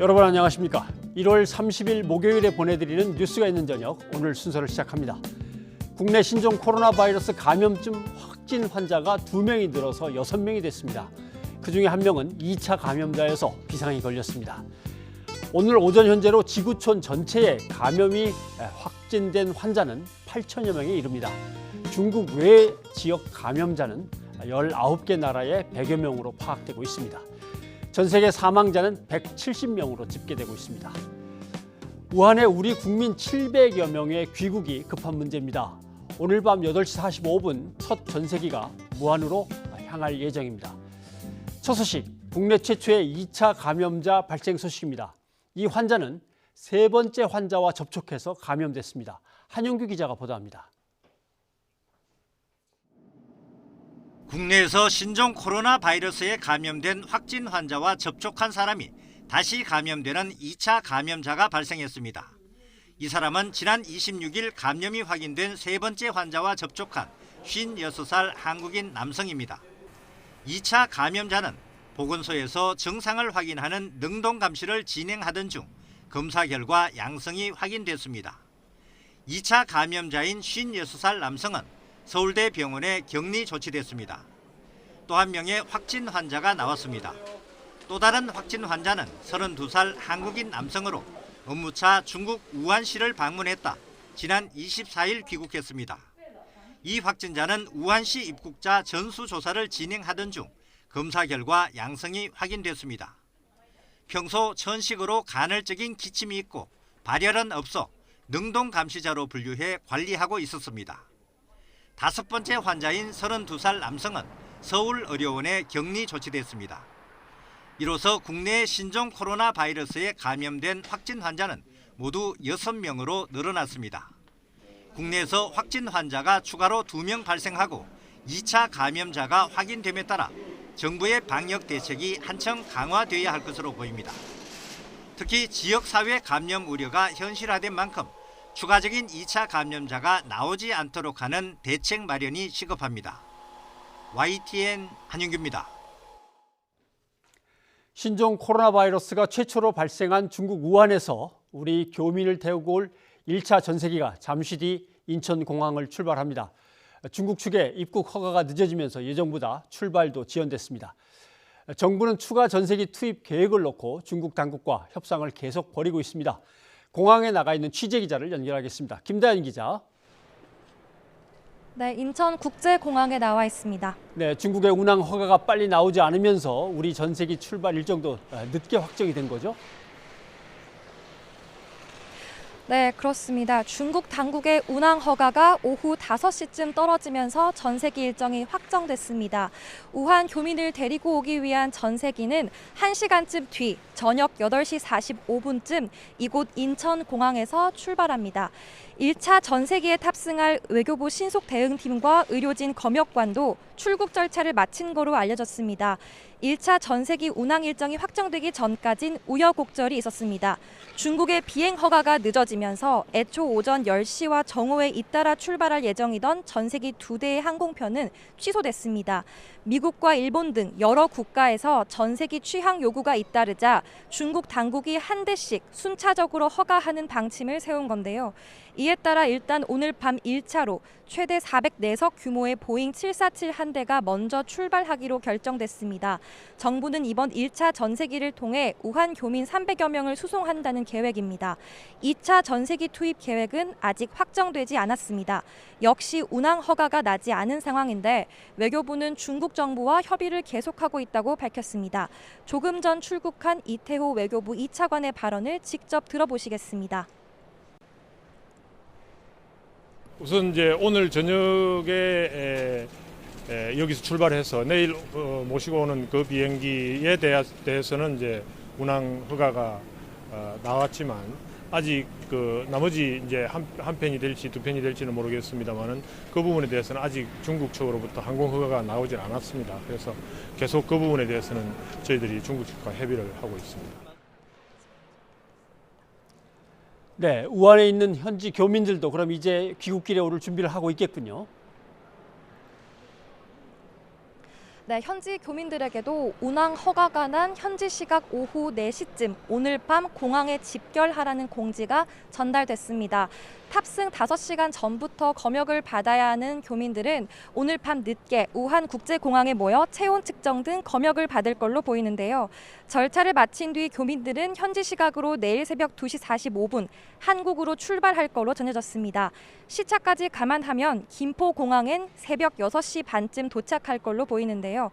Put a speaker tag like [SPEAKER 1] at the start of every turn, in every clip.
[SPEAKER 1] 여러분 안녕하십니까? 1월 30일 목요일에 보내드리는 뉴스가 있는 저녁, 오늘 순서를 시작합니다. 국내 신종 코로나 바이러스 감염증 확진 환자가 2명이 늘어서 6명이 됐습니다. 그중에 1명은 2차 감염자여서 비상이 걸렸습니다. 오늘 오전 현재로 지구촌 전체에 감염이 확진된 환자는 8천여 명에 이릅니다. 중국 외 지역 감염자는 19개 나라의 100여 명으로 파악되고 있습니다. 전 세계 사망자는 170명으로 집계되고 있습니다. 우한에 우리 국민 700여 명의 귀국이 급한 문제입니다. 오늘 밤 8시 45분 첫 전세기가 무한으로 향할 예정입니다. 첫 소식, 국내 최초의 2차 감염자 발생 소식입니다. 이 환자는 세 번째 환자와 접촉해서 감염됐습니다. 한용규 기자가 보도합니다.
[SPEAKER 2] 국내에서 신종 코로나 바이러스에 감염된 확진 환자와 접촉한 사람이 다시 감염되는 2차 감염자가 발생했습니다. 이 사람은 지난 26일 감염이 확인된 세 번째 환자와 접촉한 56살 한국인 남성입니다. 2차 감염자는 보건소에서 증상을 확인하는 능동 감시를 진행하던 중 검사 결과 양성이 확인됐습니다. 2차 감염자인 56살 남성은 서울대 병원에 격리 조치됐습니다. 또 한 명의 확진 환자가 나왔습니다. 또 다른 확진 환자는 32살 한국인 남성으로 업무차 중국 우한시를 방문했다 지난 24일 귀국했습니다. 이 확진자는 우한시 입국자 전수조사를 진행하던 중 검사 결과 양성이 확인됐습니다. 평소 천식으로 간헐적인 기침이 있고 발열은 없어 능동 감시자로 분류해 관리하고 있었습니다. 다섯 번째 환자인 32살 남성은 서울의료원에 격리 조치됐습니다. 이로써 국내 신종 코로나 바이러스에 감염된 확진 환자는 모두 6명으로 늘어났습니다. 국내에서 확진 환자가 추가로 2명 발생하고 2차 감염자가 확인됨에 따라 정부의 방역 대책이 한층 강화돼야 할 것으로 보입니다. 특히 지역사회 감염 우려가 현실화된 만큼 추가적인 2차 감염자가 나오지 않도록 하는 대책 마련이 시급합니다. YTN 한윤규입니다.
[SPEAKER 1] 신종 코로나 바이러스가 최초로 발생한 중국 우한에서 우리 교민을 태우고 올 1차 전세기가 잠시 뒤 인천공항을 출발합니다. 중국 측의 입국 허가가 늦어지면서 예정보다 출발도 지연됐습니다. 정부는 추가 전세기 투입 계획을 놓고 중국 당국과 협상을 계속 벌이고 있습니다. 공항에 나가 있는 취재기자를 연결하겠습니다. 김다연 기자.
[SPEAKER 3] 네, 인천국제공항에 나와 있습니다.
[SPEAKER 1] 네, 중국의 운항 허가가 빨리 나오지 않으면서 우리 전세기 출발 일정도 늦게 확정이 된 거죠?
[SPEAKER 3] 네, 그렇습니다. 중국 당국의 운항 허가가 오후 5시쯤 떨어지면서 전세기 일정이 확정됐습니다. 우한 교민을 데리고 오기 위한 전세기는 1시간쯤 뒤 저녁 8시 45분쯤 이곳 인천공항에서 출발합니다. 1차 전세기에 탑승할 외교부 신속대응팀과 의료진 검역관도 출국 절차를 마친 거로 알려졌습니다. 1차 전세기 운항 일정이 확정되기 전까진 우여곡절이 있었습니다. 중국의 비행 허가가 늦어지면서 애초 오전 10시와 정오에 잇따라 출발할 예정이던 전세기 2대의 항공편은 취소됐습니다. 미국과 일본 등 여러 국가에서 전세기 취항 요구가 잇따르자 중국 당국이 한 대씩 순차적으로 허가하는 방침을 세운 건데요. 이에 따라 일단 오늘 밤 1차로 최대 404석 규모의 보잉 747 한 대가 먼저 출발하기로 결정됐습니다. 정부는 이번 1차 전세기를 통해 우한 교민 300여 명을 수송한다는 계획입니다. 2차 전세기 투입 계획은 아직 확정되지 않았습니다. 역시 운항 허가가 나지 않은 상황인데 외교부는 중국 정부와 협의를 계속하고 있다고 밝혔습니다. 조금 전 출국한 이태호 외교부 2차관의 발언을 직접 들어보시겠습니다.
[SPEAKER 4] 우선 이제 오늘 저녁에 여기서 출발해서 내일 모시고 오는 그 비행기에 대해서는 이제 운항 허가가 나왔지만 아직 그 나머지 이제 한 편이 될지 두 편이 될지는 모르겠습니다만은 그 부분에 대해서는 아직 중국 측으로부터 항공 허가가 나오질 않았습니다. 그래서 계속 그 부분에 대해서는 저희들이 중국 측과 협의를 하고 있습니다.
[SPEAKER 1] 네, 우한에 있는 현지 교민들도 그럼 이제 귀국길에 오를 준비를 하고 있겠군요.
[SPEAKER 3] 네, 현지 교민들에게도 운항 허가가 난 현지 시각 오후 4시쯤 오늘 밤 공항에 집결하라는 공지가 전달됐습니다. 탑승 5시간 전부터 검역을 받아야 하는 교민들은 오늘 밤 늦게 우한국제공항에 모여 체온 측정 등 검역을 받을 걸로 보이는데요. 절차를 마친 뒤 교민들은 현지 시각으로 내일 새벽 2시 45분 한국으로 출발할 걸로 전해졌습니다. 시차까지 감안하면 김포공항엔 새벽 6시 반쯤 도착할 걸로 보이는데요.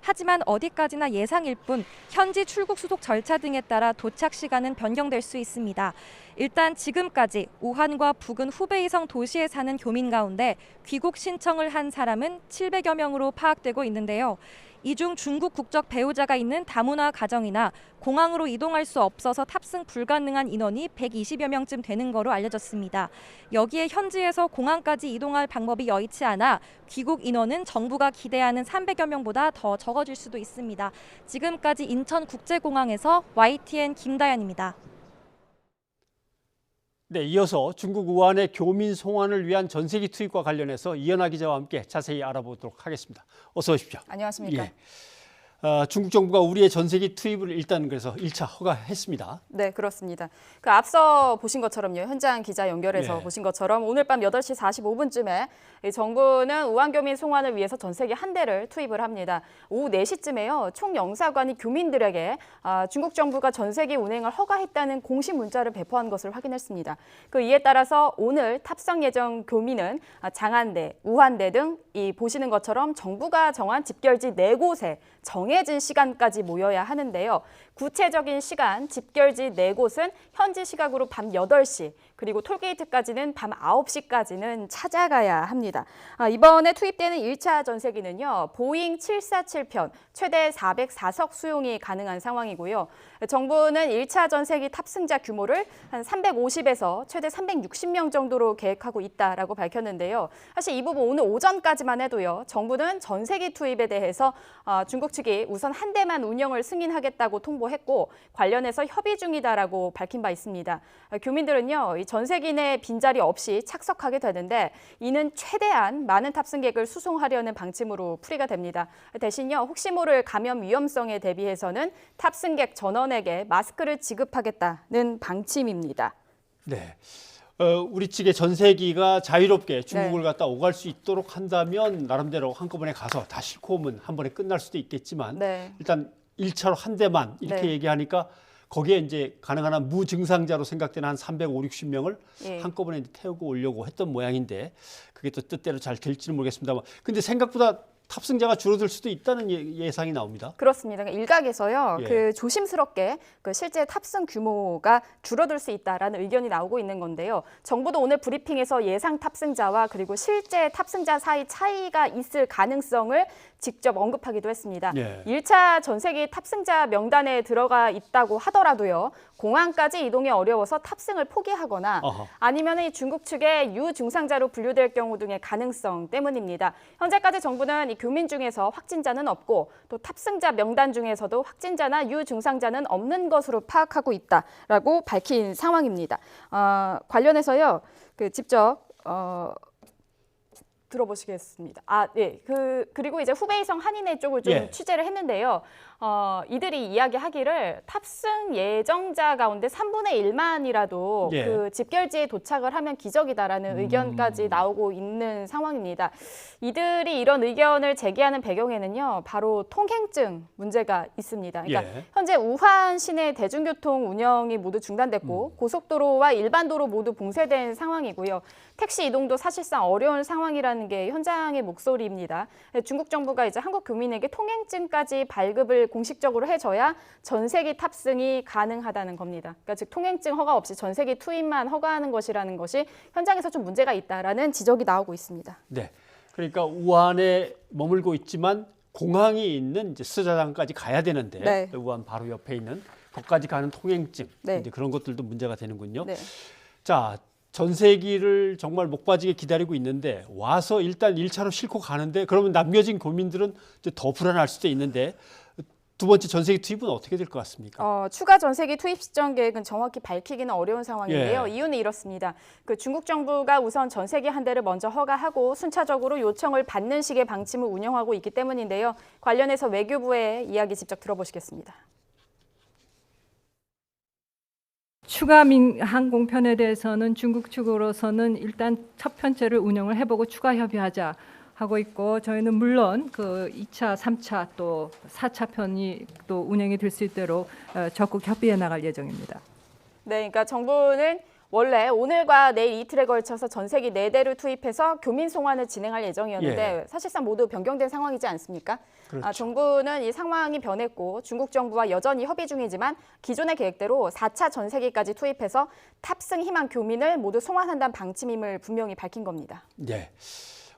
[SPEAKER 3] 하지만 어디까지나 예상일 뿐 현지 출국 수속 절차 등에 따라 도착 시간은 변경될 수 있습니다. 일단 지금까지 우한과 부근 후베이성 도시에 사는 교민 가운데 귀국 신청을 한 사람은 700여 명으로 파악되고 있는데요. 이 중 중국 국적 배우자가 있는 다문화 가정이나 공항으로 이동할 수 없어서 탑승 불가능한 인원이 120여 명쯤 되는 거로 알려졌습니다. 여기에 현지에서 공항까지 이동할 방법이 여의치 않아 귀국 인원은 정부가 기대하는 300여 명보다 더 적어질 수도 있습니다. 지금까지 인천국제공항에서 YTN 김다연입니다.
[SPEAKER 1] 네, 이어서 중국 우한의 교민 송환을 위한 전세기 투입과 관련해서 이현아 기자와 함께 자세히 알아보도록 하겠습니다. 어서 오십시오.
[SPEAKER 5] 안녕하십니까.
[SPEAKER 1] 예. 중국 정부가 우리의 전세기 투입을 일단 그래서 1차 허가했습니다.
[SPEAKER 5] 네, 그렇습니다. 앞서 보신 것처럼요. 현장 기자 연결해서
[SPEAKER 1] 네.
[SPEAKER 5] 보신 것처럼 오늘 밤 8시 45분쯤에 정부는 우한교민 송환을 위해서 전세기 한 대를 투입을 합니다. 오후 4시쯤에요. 총영사관이 교민들에게 중국 정부가 전세기 운행을 허가했다는 공식 문자를 배포한 것을 확인했습니다. 이에 따라서 오늘 탑승 예정 교민은 장안대, 우한대 등 이 보시는 것처럼 정부가 정한 집결지 4곳에 정해진 시간까지 모여야 하는데요. 구체적인 시간, 집결지 4곳은 현지 시각으로 밤 8시, 그리고 톨게이트까지는 밤 9시까지는 찾아가야 합니다. 이번에 투입되는 1차 전세기는요. 보잉 747편, 최대 404석 수용이 가능한 상황이고요. 정부는 1차 전세기 탑승자 규모를 한 350에서 최대 360명 정도로 계획하고 있다라고 밝혔는데요. 사실 이 부분 오늘 오전까지만 해도요. 정부는 전세기 투입에 대해서 중국 측이 우선 한 대만 운영을 승인하겠다고 통보했고 관련해서 협의 중이다라고 밝힌 바 있습니다. 교민들은요. 이 전세기 내 빈자리 없이 착석하게 되는데 이는 최대한 많은 탑승객을 수송하려는 방침으로 풀이가 됩니다. 대신요. 혹시 모를 감염 위험성에 대비해서는 탑승객 전원에게 마스크를 지급하겠다는 방침입니다.
[SPEAKER 1] 네. 우리 측의 전세기가 자유롭게 중국을 갖다 오갈 수 있도록 한다면 나름대로 한꺼번에 가서 다 싣고 오면 한 번에 끝날 수도 있겠지만 일단 1차로 한 대만 이렇게 얘기하니까 거기에 이제 가능한 한 무증상자로 생각되는 한 350, 60명을 한꺼번에 태우고 오려고 했던 모양인데 그게 또 뜻대로 잘 될지는 모르겠습니다만 근데 생각보다 탑승자가 줄어들 수도 있다는 예상이 나옵니다.
[SPEAKER 5] 그렇습니다. 일각에서요, 조심스럽게 실제 탑승 규모가 줄어들 수 있다라는 의견이 나오고 있는 건데요. 정부도 오늘 브리핑에서 예상 탑승자와 그리고 실제 탑승자 사이 차이가 있을 가능성을 직접 언급하기도 했습니다. 1차 전세기 탑승자 명단에 들어가 있다고 하더라도요. 공항까지 이동이 어려워서 탑승을 포기하거나 아니면 이 중국 측의 유증상자로 분류될 경우 등의 가능성 때문입니다. 현재까지 정부는 이 교민 중에서 확진자는 없고 또 탑승자 명단 중에서도 확진자나 유증상자는 없는 것으로 파악하고 있다라고 밝힌 상황입니다. 관련해서요. 직접 들어보시겠습니다. 그리고 이제 후베이성 한인회 쪽을 좀 취재를 했는데요. 이들이 이야기하기를 탑승 예정자 가운데 3분의 1만이라도 그 집결지에 도착을 하면 기적이다라는 의견까지 나오고 있는 상황입니다. 이들이 이런 의견을 제기하는 배경에는요. 바로 통행증 문제가 있습니다. 그러니까 현재 우한 시내 대중교통 운영이 모두 중단됐고 고속도로와 일반 도로 모두 봉쇄된 상황이고요. 택시 이동도 사실상 어려운 상황이라는 게 현장의 목소리입니다. 중국 정부가 이제 한국 교민에게 통행증까지 발급을 공식적으로 해줘야 전세기 탑승이 가능하다는 겁니다. 그러니까 즉 통행증 허가 없이 전세기 투입만 허가하는 것이라는 것이 현장에서 좀 문제가 있다라는 지적이 나오고 있습니다.
[SPEAKER 1] 네, 그러니까 우한에 머물고 있지만 공항이 있는 이제 스자장까지 가야 되는데 우한 바로 옆에 있는 거기까지 가는 통행증 이제 그런 것들도 문제가 되는군요. 자. 전세기를 정말 목 빠지게 기다리고 있는데 와서 일단 1차로 싣고 가는데 그러면 남겨진 교민들은 더 불안할 수도 있는데 두 번째 전세기 투입은 어떻게 될 것 같습니까?
[SPEAKER 5] 추가 전세기 투입 시점 계획은 정확히 밝히기는 어려운 상황인데요.
[SPEAKER 1] 예.
[SPEAKER 5] 이유는 이렇습니다. 그 중국 정부가 우선 전세기 한 대를 먼저 허가하고 순차적으로 요청을 받는 식의 방침을 운영하고 있기 때문인데요. 관련해서 외교부의 이야기 직접 들어보시겠습니다.
[SPEAKER 6] 추가 항공편에 대해서는 중국 측으로서는 일단 첫 편째를 운영을 해보고 추가 협의하자 하고 있고, 저희는 물론 그 2차, 3차 또 4차 편이 또 운영이 될 수 있도록 적극 협의해 나갈 예정입니다.
[SPEAKER 5] 네, 그러니까 정부는 원래 오늘과 내일 이틀에 걸쳐서 전세기 4대를 투입해서 교민 송환을 진행할 예정이었는데 사실상 모두 변경된 상황이지 않습니까?
[SPEAKER 1] 그렇죠.
[SPEAKER 5] 정부는 이 상황이 변했고 중국 정부와 여전히 협의 중이지만 기존의 계획대로 4차 전세기까지 투입해서 탑승 희망 교민을 모두 송환한다는 방침임을 분명히 밝힌 겁니다.
[SPEAKER 1] 네.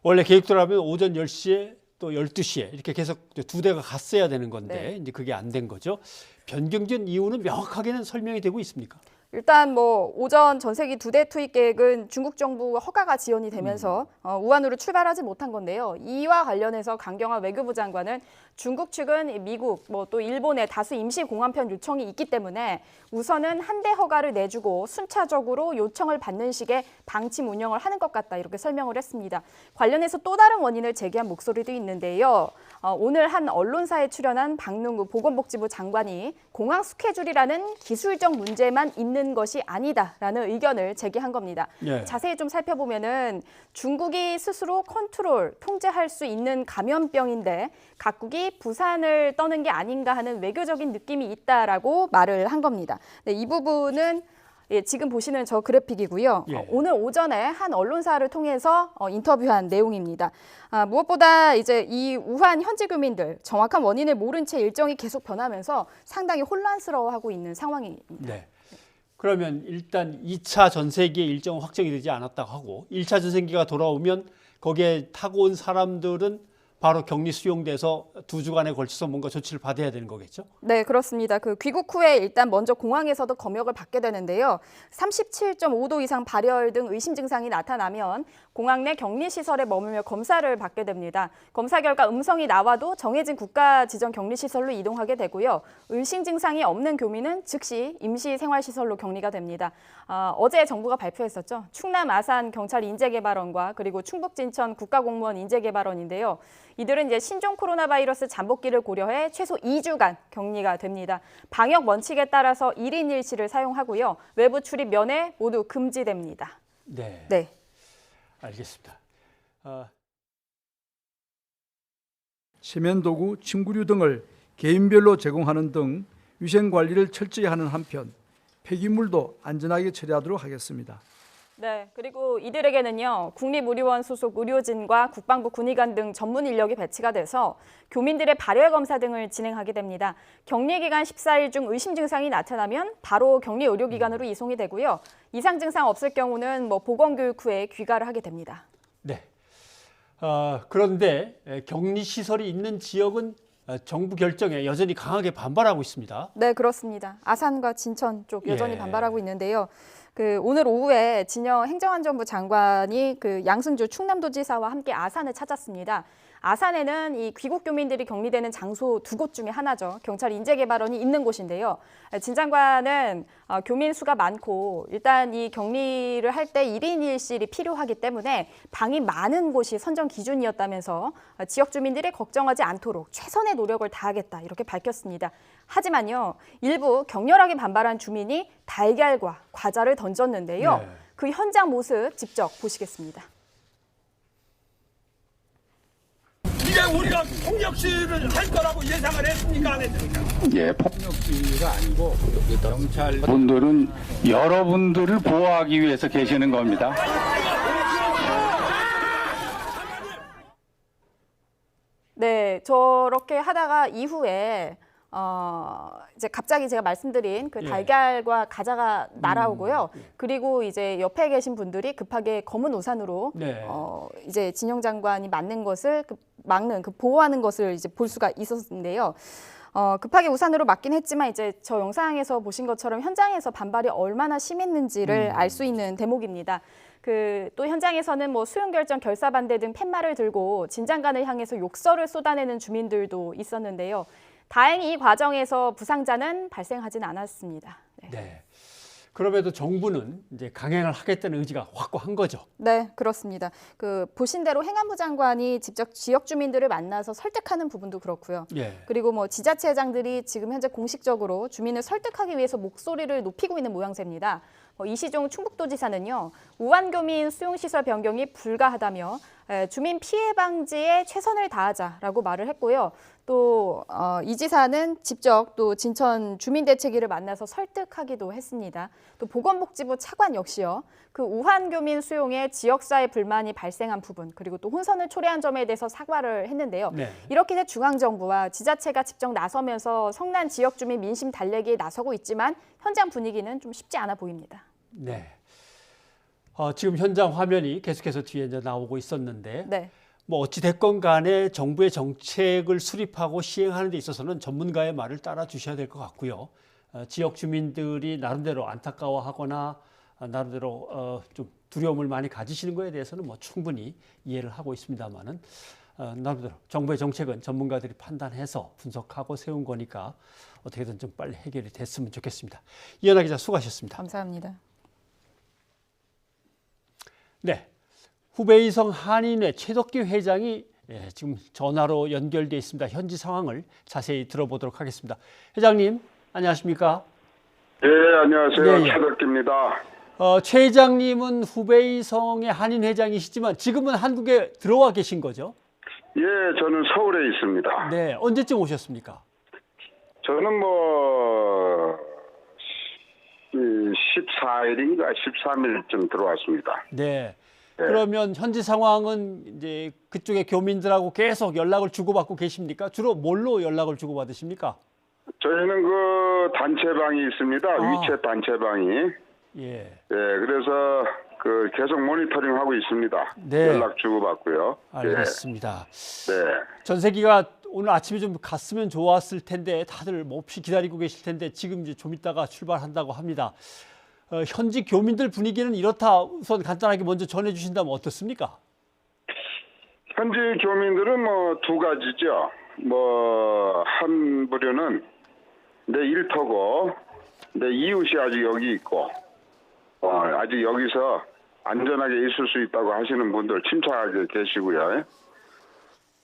[SPEAKER 1] 원래 계획대로라면 오전 10시에 또 12시에 이렇게 계속 두 대가 갔어야 되는 건데
[SPEAKER 5] 네.
[SPEAKER 1] 이제 그게 안 된 거죠. 변경된 이유는 명확하게는 설명이 되고 있습니까?
[SPEAKER 5] 일단 뭐 오전 전세기 2대 투입 계획은 중국 정부 허가가 지연이 되면서 우한으로 출발하지 못한 건데요. 이와 관련해서 강경화 외교부 장관은 중국 측은 미국 또 일본의 다수 임시 공항편 요청이 있기 때문에 우선은 한 대 허가를 내주고 순차적으로 요청을 받는 식의 방침 운영을 하는 것 같다, 이렇게 설명을 했습니다. 관련해서 또 다른 원인을 제기한 목소리도 있는데요. 오늘 한 언론사에 출연한 박능우 보건복지부 장관이 공항 스케줄이라는 기술적 문제만 있는 것이 아니다라는 의견을 제기한 겁니다.
[SPEAKER 1] 네.
[SPEAKER 5] 자세히 좀 살펴보면은 중국이 스스로 통제할 수 있는 감염병인데 각국이 부산을 떠는 게 아닌가 하는 외교적인 느낌이 있다라고 말을 한 겁니다. 네, 이 부분은 지금 보시는 저 그래픽이고요.
[SPEAKER 1] 예.
[SPEAKER 5] 오늘 오전에 한 언론사를 통해서 인터뷰한 내용입니다. 무엇보다 이제 이 우한 현지 교민들 정확한 원인을 모른 채 일정이 계속 변하면서 상당히 혼란스러워하고 있는 상황입니다.
[SPEAKER 1] 네. 그러면 일단 2차 전세기의 일정은 확정이 되지 않았다고 하고 1차 전세기가 돌아오면 거기에 타고 온 사람들은 바로 격리 수용돼서 2주간에 걸쳐서 뭔가 조치를 받아야 되는 거겠죠?
[SPEAKER 5] 네, 그렇습니다. 그 귀국 후에 일단 먼저 공항에서도 검역을 받게 되는데요. 37.5도 이상 발열 등 의심 증상이 나타나면 공항 내 격리시설에 머물며 검사를 받게 됩니다. 검사 결과 음성이 나와도 정해진 국가 지정 격리시설로 이동하게 되고요. 의심 증상이 없는 교민은 즉시 임시생활시설로 격리가 됩니다. 어제 정부가 발표했었죠. 충남 아산 경찰 인재개발원과 그리고 충북 진천 국가공무원 인재개발원인데요. 이들은 이제 신종 코로나 바이러스 잠복기를 고려해 최소 2주간 격리가 됩니다. 방역 원칙에 따라서 1인 1실을 사용하고요. 외부 출입 면회 모두 금지됩니다.
[SPEAKER 1] 네.
[SPEAKER 5] 네.
[SPEAKER 1] 알겠습니다.
[SPEAKER 7] 세면도구, 침구류 등을 개인별로 제공하는 등 위생 관리를 철저히 하는 한편 폐기물도 안전하게 처리하도록 하겠습니다.
[SPEAKER 5] 네, 그리고 이들에게는요, 국립의료원 소속 의료진과 국방부 군의관 등 전문 인력이 배치가 돼서 교민들의 발열 검사 등을 진행하게 됩니다. 격리 기간 14일 중 의심 증상이 나타나면 바로 격리 의료기관으로 이송이 되고요. 이상 증상 없을 경우는 보건교육 후에 귀가를 하게 됩니다.
[SPEAKER 1] 네. 그런데 격리 시설이 있는 지역은 정부 결정에 여전히 강하게 반발하고 있습니다.
[SPEAKER 5] 네, 그렇습니다. 아산과 진천 쪽 여전히
[SPEAKER 1] 예.
[SPEAKER 5] 반발하고 있는데요. 오늘 오후에 진영 행정안전부 장관이 양승주 충남도지사와 함께 아산을 찾았습니다. 아산에는 이 귀국 교민들이 격리되는 장소 2곳 중에 하나죠. 경찰 인재개발원이 있는 곳인데요. 진 장관은 교민 수가 많고 일단 이 격리를 할 때 1인 1실이 필요하기 때문에 방이 많은 곳이 선정 기준이었다면서 지역 주민들이 걱정하지 않도록 최선의 노력을 다하겠다, 이렇게 밝혔습니다. 하지만요, 일부 격렬하게 반발한 주민이 달걀과 과자를 던졌는데요.
[SPEAKER 1] 네.
[SPEAKER 5] 그 현장 모습 직접 보시겠습니다.
[SPEAKER 8] 이제 우리가 폭력시위를 할 거라고 예상을 했습니까, 안 했습니까?
[SPEAKER 9] 예, 폭력시위가 아니고 경찰 분들은 여러분들을 보호하기 위해서 계시는 겁니다.
[SPEAKER 5] 네, 저렇게 하다가 이후에 이제 갑자기 제가 말씀드린 그
[SPEAKER 1] 예.
[SPEAKER 5] 달걀과 과자가 날아오고요. 그리고 이제 옆에 계신 분들이 급하게 검은 우산으로
[SPEAKER 1] 네.
[SPEAKER 5] 이제 진영 장관이 막는 것을 보호하는 것을 이제 볼 수가 있었는데요. 급하게 우산으로 막긴 했지만 이제 저 영상에서 보신 것처럼 현장에서 반발이 얼마나 심했는지를 알 수 있는 대목입니다. 또 현장에서는 수용결정 결사반대 등 팻말을 들고 진 장관을 향해서 욕설을 쏟아내는 주민들도 있었는데요. 다행히 이 과정에서 부상자는 발생하진 않았습니다. 네.
[SPEAKER 1] 네. 그럼에도 정부는 이제 강행을 하겠다는 의지가 확고한 거죠.
[SPEAKER 5] 네, 그렇습니다. 보신 대로 행안부 장관이 직접 지역 주민들을 만나서 설득하는 부분도 그렇고요.
[SPEAKER 1] 예.
[SPEAKER 5] 그리고 뭐 지자체장들이 지금 현재 공식적으로 주민을 설득하기 위해서 목소리를 높이고 있는 모양새입니다. 이시종 충북도지사는요, 우한교민 수용시설 변경이 불가하다며 주민 피해 방지에 최선을 다하자라고 말을 했고요. 또 이 지사는 직접 또 진천 주민대책위를 만나서 설득하기도 했습니다. 또 보건복지부 차관 역시요, 우한교민 수용에 지역사회 불만이 발생한 부분, 그리고 또 혼선을 초래한 점에 대해서 사과를 했는데요.
[SPEAKER 1] 네.
[SPEAKER 5] 이렇게 해서 중앙정부와 지자체가 직접 나서면서 성난 지역 주민 민심 달래기에 나서고 있지만 현장 분위기는 좀 쉽지 않아 보입니다.
[SPEAKER 1] 네. 지금 현장 화면이 계속해서 뒤에 이제 나오고 있었는데,
[SPEAKER 5] 네.
[SPEAKER 1] 뭐 어찌 됐건 간에 정부의 정책을 수립하고 시행하는 데 있어서는 전문가의 말을 따라 주셔야 될 것 같고요. 지역 주민들이 나름대로 안타까워하거나 나름대로 좀 두려움을 많이 가지시는 거에 대해서는 뭐 충분히 이해를 하고 있습니다만은 나름대로 정부의 정책은 전문가들이 판단해서 분석하고 세운 거니까 어떻게든 좀 빨리 해결이 됐으면 좋겠습니다. 이현아 기자 수고하셨습니다.
[SPEAKER 5] 감사합니다.
[SPEAKER 1] 네, 후베이성 한인회 최덕기 회장이 지금 전화로 연결돼 있습니다. 현지 상황을 자세히 들어보도록 하겠습니다. 회장님, 안녕하십니까?
[SPEAKER 10] 네, 안녕하세요.
[SPEAKER 1] 예, 예.
[SPEAKER 10] 최덕기입니다.
[SPEAKER 1] 최 회장님은 후베이성의 한인 회장이시지만 지금은 한국에 들어와 계신 거죠?
[SPEAKER 10] 예, 저는 서울에 있습니다.
[SPEAKER 1] 네, 언제쯤 오셨습니까?
[SPEAKER 10] 저는 뭐 14일인가 13일쯤 들어왔습니다.
[SPEAKER 1] 네. 그러면 현지 상황은 이제 그쪽의 교민들하고 계속 연락을 주고받고 계십니까? 주로 뭘로 연락을 주고받으십니까?
[SPEAKER 10] 저희는 단체방이 있습니다. 위챗 단체방이.
[SPEAKER 1] 예.
[SPEAKER 10] 예, 그래서 계속 모니터링하고 있습니다.
[SPEAKER 1] 네.
[SPEAKER 10] 연락 주고받고요.
[SPEAKER 1] 알겠습니다.
[SPEAKER 10] 네.
[SPEAKER 1] 전세기가 오늘 아침에 좀 갔으면 좋았을 텐데 다들 몹시 기다리고 계실 텐데 지금 이제 좀 있다가 출발한다고 합니다. 현지 교민들 분위기는 이렇다. 우선 간단하게 먼저 전해주신다면 어떻습니까?
[SPEAKER 10] 현지 교민들은 뭐 두 가지죠. 뭐 한 부류는 내 일터고 내 이웃이 아직 여기 있고 아직 여기서 안전하게 있을 수 있다고 하시는 분들 침착하게 계시고요.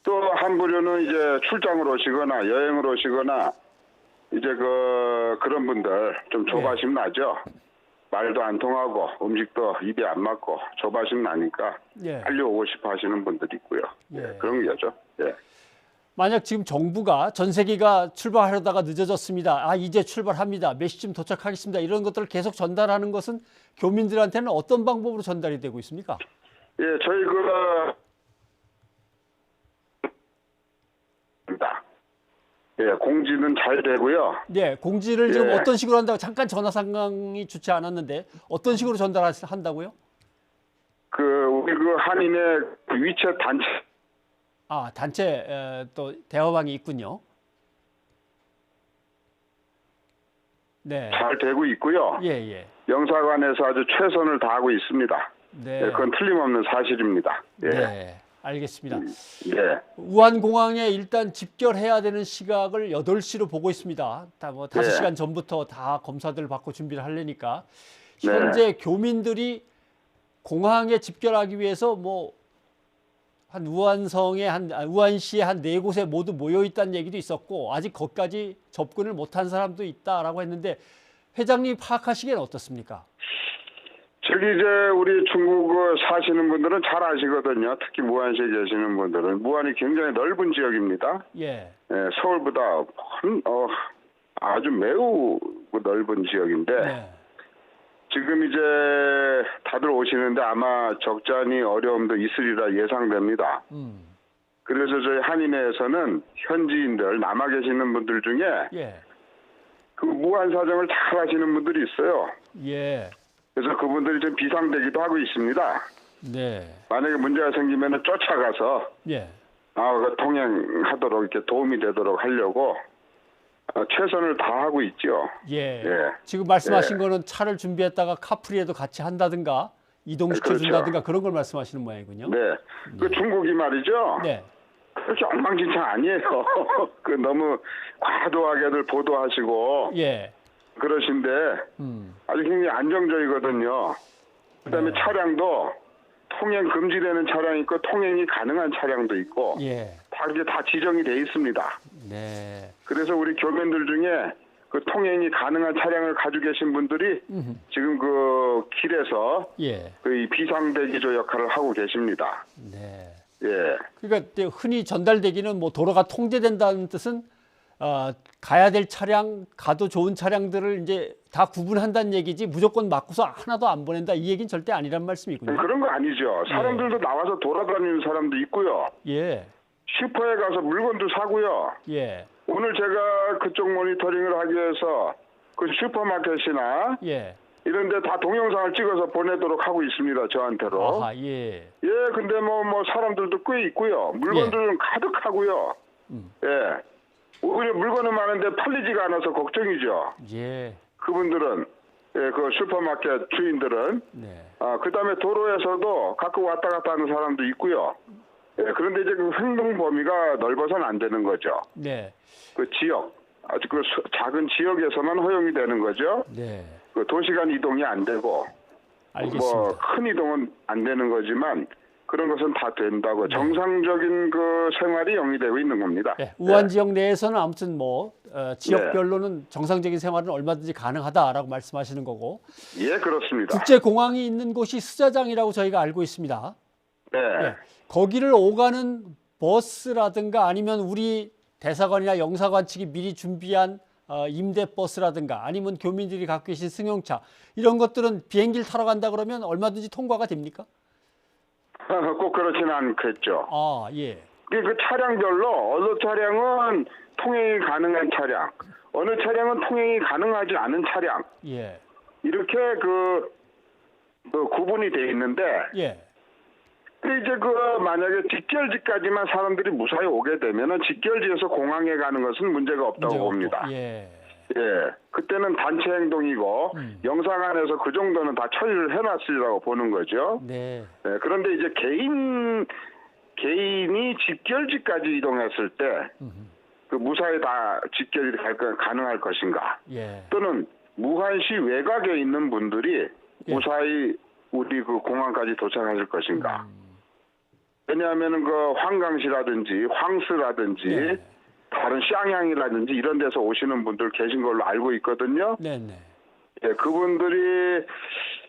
[SPEAKER 10] 또 한 부류는 이제 출장을 오시거나 여행을 오시거나 이제 그런 분들 좀 조바심 나죠. 말도 안 통하고 음식도 입에 안 맞고 조바심 나니까 빨리 오고 싶어 하시는 분들이 있고요. 그런 거죠. 예.
[SPEAKER 1] 만약 지금 정부가 전세기가 출발하려다가 늦어졌습니다. 이제 출발합니다. 몇 시쯤 도착하겠습니다. 이런 것들을 계속 전달하는 것은 교민들한테는 어떤 방법으로 전달이 되고 있습니까?
[SPEAKER 10] 예, 저희 공지는 잘 되고요.
[SPEAKER 1] 네, 공지를 지금 어떤 식으로 한다고 잠깐 전화 상황이 좋지 않았는데 어떤 식으로 전달한다고요?
[SPEAKER 10] 우리 한인의 위챗 단체.
[SPEAKER 1] 단체 또 대화방이 있군요. 네.
[SPEAKER 10] 잘 되고 있고요.
[SPEAKER 1] 예.
[SPEAKER 10] 영사관에서 아주 최선을 다하고 있습니다.
[SPEAKER 1] 네.
[SPEAKER 10] 그건 틀림없는 사실입니다. 예.
[SPEAKER 1] 네. 알겠습니다.
[SPEAKER 10] 예.
[SPEAKER 1] 우한공항에 일단 집결해야 되는 시각을 8시로 보고 있습니다. 5시간 전부터 다 검사들 받고 준비를 하려니까 현재 교민들이 공항에 집결하기 위해서 한 우한시에 한 4곳에 모두 모여 있다는 얘기도 있었고 아직 거기까지 접근을 못한 사람도 있다라고 했는데 회장님 파악하시기에는 어떻습니까?
[SPEAKER 10] 저기 우리 중국 사시는 분들은 잘 아시거든요. 특히 무안시에 계시는 분들은 무안이 굉장히 넓은 지역입니다.
[SPEAKER 1] 예.
[SPEAKER 10] 서울보다 아주 매우 넓은 지역인데 지금 이제 다들 오시는데 아마 적잖이 어려움도 있으리라 예상됩니다. 그래서 저희 한인회에서는 현지인들 남아 계시는 분들 중에 무안 사정을 잘 아시는 분들이 있어요.
[SPEAKER 1] 예.
[SPEAKER 10] 그래서 그분들이 좀 비상대기도 하고 있습니다.
[SPEAKER 1] 네.
[SPEAKER 10] 만약에 문제가 생기면 쫓아가서 통행하도록 이렇게 도움이 되도록 하려고 최선을 다하고 있죠.
[SPEAKER 1] 예. 지금 말씀하신 거는 차를 준비했다가 카프리에도 같이 한다든가 이동시켜 준다든가 그런 걸 말씀하시는 모양이군요.
[SPEAKER 10] 네. 중국이 말이죠.
[SPEAKER 1] 네.
[SPEAKER 10] 그렇게 엉망진창 아니에요. 그 너무 과도하게들 보도하시고
[SPEAKER 1] 예.
[SPEAKER 10] 그러신데 아주 굉장히 안정적이거든요. 그다음에
[SPEAKER 1] 네.
[SPEAKER 10] 차량도 통행 금지되는 차량이 있고 통행이 가능한 차량도 있고
[SPEAKER 1] 예.
[SPEAKER 10] 다 이게 다 지정이 돼 있습니다.
[SPEAKER 1] 네.
[SPEAKER 10] 그래서 우리 교민들 중에 그 통행이 가능한 차량을 가지고 계신 분들이 지금 그 길에서
[SPEAKER 1] 예.
[SPEAKER 10] 그 이 비상대기조 역할을 하고 계십니다.
[SPEAKER 1] 네.
[SPEAKER 10] 예.
[SPEAKER 1] 그러니까 이제 흔히 전달되기는 뭐 도로가 통제된다는 뜻은 가야 될 차량, 가도 좋은 차량들을 이제 다 구분한다는 얘기지 무조건 막고서 하나도 안 보낸다 이 얘기는 절대 아니란 말씀이군요.
[SPEAKER 10] 그런 거 아니죠. 사람들도 나와서 돌아다니는 사람도 있고요.
[SPEAKER 1] 예.
[SPEAKER 10] 슈퍼에 가서 물건도 사고요.
[SPEAKER 1] 예.
[SPEAKER 10] 오늘 제가 그쪽 모니터링을 하기 위해서 그 슈퍼마켓이나
[SPEAKER 1] 예.
[SPEAKER 10] 이런 데 다 동영상을 찍어서 보내도록 하고 있습니다. 저한테로.
[SPEAKER 1] 아하, 예.
[SPEAKER 10] 예, 근데 뭐 사람들도 꽤 있고요. 물건들은 가득하고요. 예. 오히려 물건은 많은데 팔리지가 않아서 걱정이죠.
[SPEAKER 1] 예.
[SPEAKER 10] 그분들은, 예, 그 슈퍼마켓 주인들은.
[SPEAKER 1] 네.
[SPEAKER 10] 그 다음에 도로에서도 가끔 왔다 갔다 하는 사람도 있고요. 예, 그런데 이제 그 행동 범위가 넓어서는 안 되는 거죠.
[SPEAKER 1] 네.
[SPEAKER 10] 그 지역, 아주 그 작은 지역에서만 허용이 되는 거죠.
[SPEAKER 1] 네.
[SPEAKER 10] 그 도시간 이동이 안 되고,
[SPEAKER 1] 알겠습니다.
[SPEAKER 10] 뭐 큰 이동은 안 되는 거지만 그런 것은 다 된다고 정상적인 그 생활이 영위되고 있는 겁니다.
[SPEAKER 1] 네, 우한
[SPEAKER 10] 예.
[SPEAKER 1] 지역 내에서는 아무튼 뭐 지역별로는 정상적인 생활은 얼마든지 가능하다라고 말씀하시는 거고.
[SPEAKER 10] 예, 그렇습니다.
[SPEAKER 1] 국제공항이 있는 곳이 수자장이라고 저희가 알고 있습니다.
[SPEAKER 10] 네.
[SPEAKER 1] 예, 거기를 오가는 버스라든가 아니면 우리 대사관이나 영사관 측이 미리 준비한 임대 버스라든가 아니면 교민들이 갖고 계신 승용차 이런 것들은 비행기를 타러 간다 그러면 얼마든지 통과가 됩니까?
[SPEAKER 10] 꼭 그렇지는 않겠죠.
[SPEAKER 1] 아, 예.
[SPEAKER 10] 그 차량별로 어느 차량은 통행이 가능한 차량, 어느 차량은 통행이 가능하지 않은 차량
[SPEAKER 1] 예.
[SPEAKER 10] 이렇게 그 구분이 돼 있는데
[SPEAKER 1] 예.
[SPEAKER 10] 근데 이제 그 만약에 직결지까지만 사람들이 무사히 오게 되면은 직결지에서 공항에 가는 것은 문제가 없다고 봅니다.
[SPEAKER 1] 예.
[SPEAKER 10] 예, 그때는 단체 행동이고 영사관에서 그 정도는 다 처리를 해놨으리라고 보는 거죠.
[SPEAKER 1] 네.
[SPEAKER 10] 예, 그런데 이제 개인이 직결지까지 이동했을 때 그 무사히 다 직결이 가능할 것인가?
[SPEAKER 1] 예.
[SPEAKER 10] 또는 무한시 외곽에 있는 분들이 무사히 우리 그 공항까지 도착하실 것인가? 왜냐하면은 그 황강시라든지 황스라든지
[SPEAKER 1] 네.
[SPEAKER 10] 다른 샹양이라든지 이런 데서 오시는 분들 계신 걸로 알고 있거든요.
[SPEAKER 1] 네네.
[SPEAKER 10] 예, 그분들이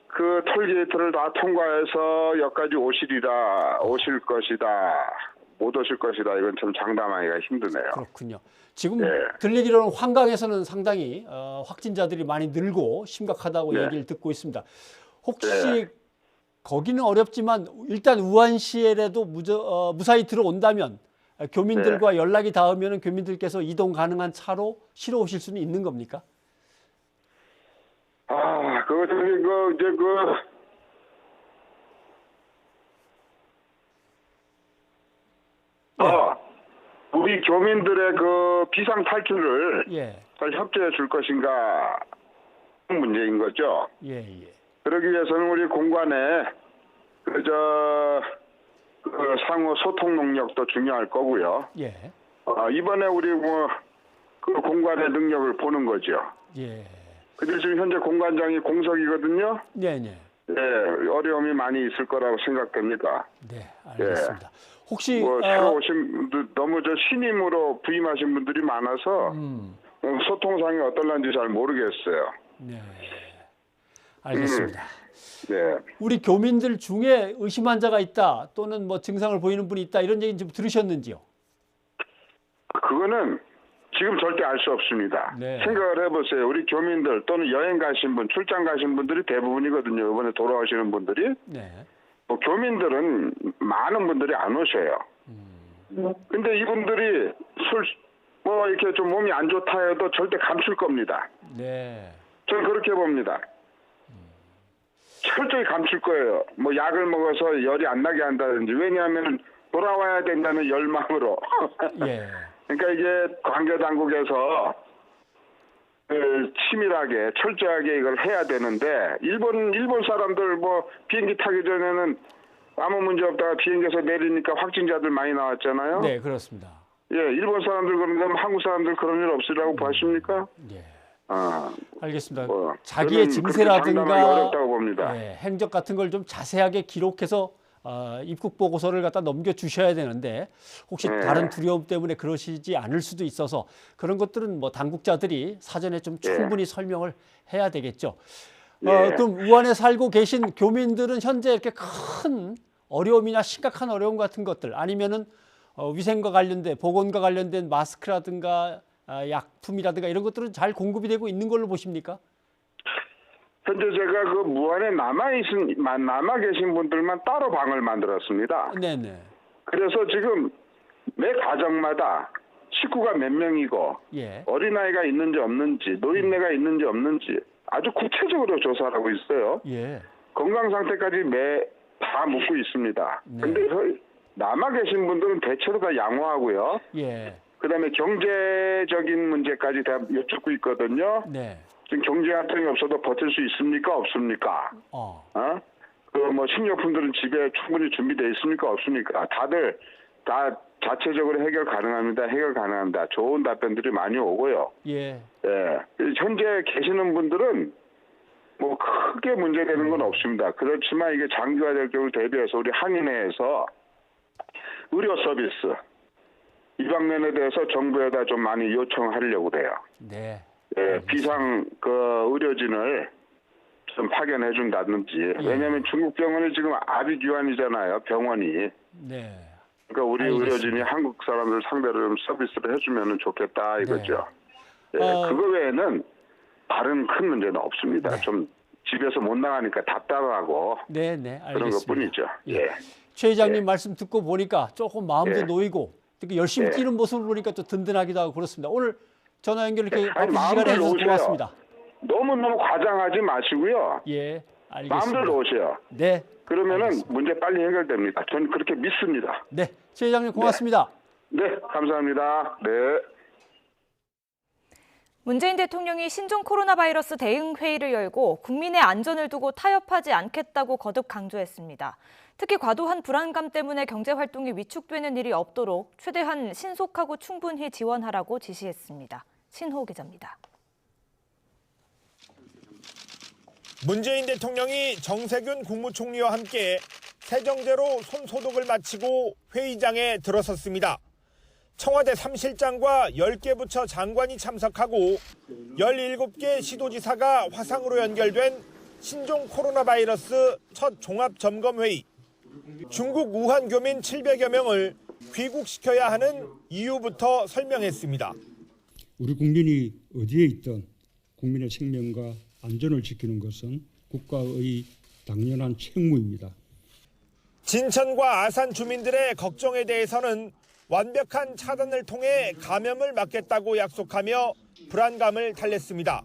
[SPEAKER 10] 그 톨게이트를 다 통과해서 여기까지 오실 것이다, 못 오실 것이다. 이건 참 장담하기가 힘드네요.
[SPEAKER 1] 그렇군요. 지금
[SPEAKER 10] 네.
[SPEAKER 1] 들리기로는 황강에서는 상당히 확진자들이 많이 늘고 심각하다고
[SPEAKER 10] 네.
[SPEAKER 1] 얘기를 듣고 있습니다. 혹시 거기는 어렵지만 일단 우한시에라도 무사히 들어온다면 교민들과 연락이 닿으면 교민들께서 이동 가능한 차로 실어 오실 수는 있는 겁니까?
[SPEAKER 10] 그거 저기 우리 교민들의 그 비상 탈출을
[SPEAKER 1] 예.
[SPEAKER 10] 잘 협조해 줄 것인가 문제인 거죠.
[SPEAKER 1] 예, 예.
[SPEAKER 10] 그러기 위해서는 우리 공관의 그 상호 소통 능력도 중요할 거고요.
[SPEAKER 1] 예.
[SPEAKER 10] 이번에 우리 그 공관의 능력을 보는 거죠.
[SPEAKER 1] 예.
[SPEAKER 10] 근데 지금 현재 공관장이 공석이거든요.
[SPEAKER 1] 네, 네.
[SPEAKER 10] 네, 어려움이 많이 있을 거라고 생각됩니다.
[SPEAKER 1] 네, 알겠습니다. 혹시
[SPEAKER 10] 새로 오신 분들 너무 신임으로 부임하신 분들이 많아서 소통상이 어떨런지 잘 모르겠어요.
[SPEAKER 1] 네, 알겠습니다.
[SPEAKER 10] 네.
[SPEAKER 1] 우리 교민들 중에 의심 환자가 있다 또는 뭐 증상을 보이는 분이 있다 이런 얘기 좀 들으셨는지요?
[SPEAKER 10] 그거는 지금 절대 알 수 없습니다.
[SPEAKER 1] 네.
[SPEAKER 10] 생각을 해보세요. 우리 교민들 또는 여행 가신 분, 출장 가신 분들이 대부분이거든요. 이번에 돌아오시는 분들이.
[SPEAKER 1] 네.
[SPEAKER 10] 뭐 교민들은 많은 분들이 안 오셔요. 근데 이분들이 이렇게 좀 몸이 안 좋다 해도 절대 감출 겁니다.
[SPEAKER 1] 네.
[SPEAKER 10] 저는 그렇게 봅니다. 철저히 감출 거예요. 뭐 약을 먹어서 열이 안 나게 한다든지. 왜냐하면 돌아와야 된다는 열망으로.
[SPEAKER 1] 예.
[SPEAKER 10] 그러니까 이게 관계 당국에서 치밀하게 철저하게 이걸 해야 되는데 일본 사람들 뭐 비행기 타기 전에는 아무 문제 없다가 비행기에서 내리니까 확진자들 많이 나왔잖아요.
[SPEAKER 1] 네, 그렇습니다.
[SPEAKER 10] 예, 일본 사람들 그런다면 한국 사람들 그런 일 없으라고 보십니까?
[SPEAKER 1] 예.
[SPEAKER 10] 아,
[SPEAKER 1] 알겠습니다.
[SPEAKER 10] 뭐,
[SPEAKER 1] 자기의
[SPEAKER 10] 저는 그렇게 장담하기
[SPEAKER 1] 증세라든가
[SPEAKER 10] 어렵다고 봅니다.
[SPEAKER 1] 예, 행적 같은 걸 좀 자세하게 기록해서 입국 보고서를 갖다 넘겨 주셔야 되는데 혹시
[SPEAKER 10] 네.
[SPEAKER 1] 다른 두려움 때문에 그러시지 않을 수도 있어서 그런 것들은 뭐 당국자들이 사전에 좀 충분히 설명을 해야 되겠죠. 그럼 우한에 살고 계신 교민들은 현재 이렇게 큰 어려움이나 심각한 어려움 같은 것들 아니면은 위생과 관련된 보건과 관련된 마스크라든가 약품이라든가 이런 것들은 잘 공급이 되고 있는 걸로 보십니까?
[SPEAKER 10] 현재 제가 그 무안에 남아 계신 분들만 따로 방을 만들었습니다.
[SPEAKER 1] 네네.
[SPEAKER 10] 그래서 지금 매 가정마다 식구가 몇 명이고
[SPEAKER 1] 예.
[SPEAKER 10] 어린아이가 있는지 없는지 노인네가 있는지 없는지 아주 구체적으로 조사를 하고 있어요.
[SPEAKER 1] 예.
[SPEAKER 10] 건강 상태까지 다 묻고 있습니다.
[SPEAKER 1] 네.
[SPEAKER 10] 근데 남아 계신 분들은 대체로 다 양호하고요.
[SPEAKER 1] 예.
[SPEAKER 10] 그다음에 경제적인 문제까지 다 여쭙고 있거든요.
[SPEAKER 1] 네.
[SPEAKER 10] 지금 경제 활동이 없어도 버틸 수 있습니까? 없습니까? 그 뭐 식료품들은 집에 충분히 준비되어 있습니까? 없습니까? 다들 다 자체적으로 해결 가능합니다. 좋은 답변들이 많이 오고요.
[SPEAKER 1] 예.
[SPEAKER 10] 예. 현재 계시는 분들은 뭐 크게 문제되는 건 없습니다. 그렇지만 이게 장기화될 경우를 대비해서 우리 한인회에서 의료 서비스 이 방면에 대해서 정부에다 좀 많이 요청하려고 그래요.
[SPEAKER 1] 네.
[SPEAKER 10] 예, 비상 의료진을 좀 파견해 준다든지. 왜냐하면 중국 병원이 지금 아비규환이잖아요. 병원이.
[SPEAKER 1] 네.
[SPEAKER 10] 그러니까 우리
[SPEAKER 1] 알겠습니다.
[SPEAKER 10] 의료진이 한국 사람들 상대로 좀 서비스를 해주면 좋겠다 이거죠.
[SPEAKER 1] 네.
[SPEAKER 10] 예, 그거 외에는 다른 큰 문제는 없습니다.
[SPEAKER 1] 네.
[SPEAKER 10] 좀 집에서 못 나가니까 답답하고
[SPEAKER 1] 네, 네.
[SPEAKER 10] 그런
[SPEAKER 1] 알겠습니다.
[SPEAKER 10] 것뿐이죠. 예.
[SPEAKER 1] 최 회장님 말씀 듣고 보니까 조금 마음도
[SPEAKER 10] 예.
[SPEAKER 1] 놓이고 특히 열심히
[SPEAKER 10] 예.
[SPEAKER 1] 뛰는 모습을 보니까 또 든든하기도 하고 그렇습니다. 오늘 전화 연결 이렇게
[SPEAKER 10] 아니,
[SPEAKER 1] 바쁜 시간에
[SPEAKER 10] 마음대로
[SPEAKER 1] 해주셔서
[SPEAKER 10] 오세요.
[SPEAKER 1] 고맙습니다.
[SPEAKER 10] 너무 과장하지 마시고요.
[SPEAKER 1] 예, 알겠습니다.
[SPEAKER 10] 마음대로 오세요.
[SPEAKER 1] 네,
[SPEAKER 10] 그러면은
[SPEAKER 1] 알겠습니다.
[SPEAKER 10] 문제 빨리 해결됩니다. 저는 그렇게 믿습니다.
[SPEAKER 1] 네, 최 회장님 고맙습니다.
[SPEAKER 10] 네, 감사합니다. 네.
[SPEAKER 5] 문재인 대통령이 신종 코로나 바이러스 대응 회의를 열고 국민의 안전을 두고 타협하지 않겠다고 거듭 강조했습니다. 특히 과도한 불안감 때문에 경제 활동이 위축되는 일이 없도록 최대한 신속하고 충분히 지원하라고 지시했습니다. 신호 기자입니다.
[SPEAKER 11] 문재인 대통령이 정세균 국무총리와 함께 세정제로 손소독을 마치고 회의장에 들어섰습니다. 청와대 3실장과 10개 부처 장관이 참석하고 17개 시도지사가 화상으로 연결된 신종 코로나 바이러스 첫 종합점검회의. 중국 우한 교민 700여 명을 귀국시켜야 하는 이유부터 설명했습니다.
[SPEAKER 12] 우리 국민이 어디에 있든 국민의 생명과 안전을 지키는 것은 국가의 당연한 책무입니다.
[SPEAKER 11] 진천과 아산 주민들의 걱정에 대해서는 완벽한 차단을 통해 감염을 막겠다고 약속하며 불안감을 달랬습니다.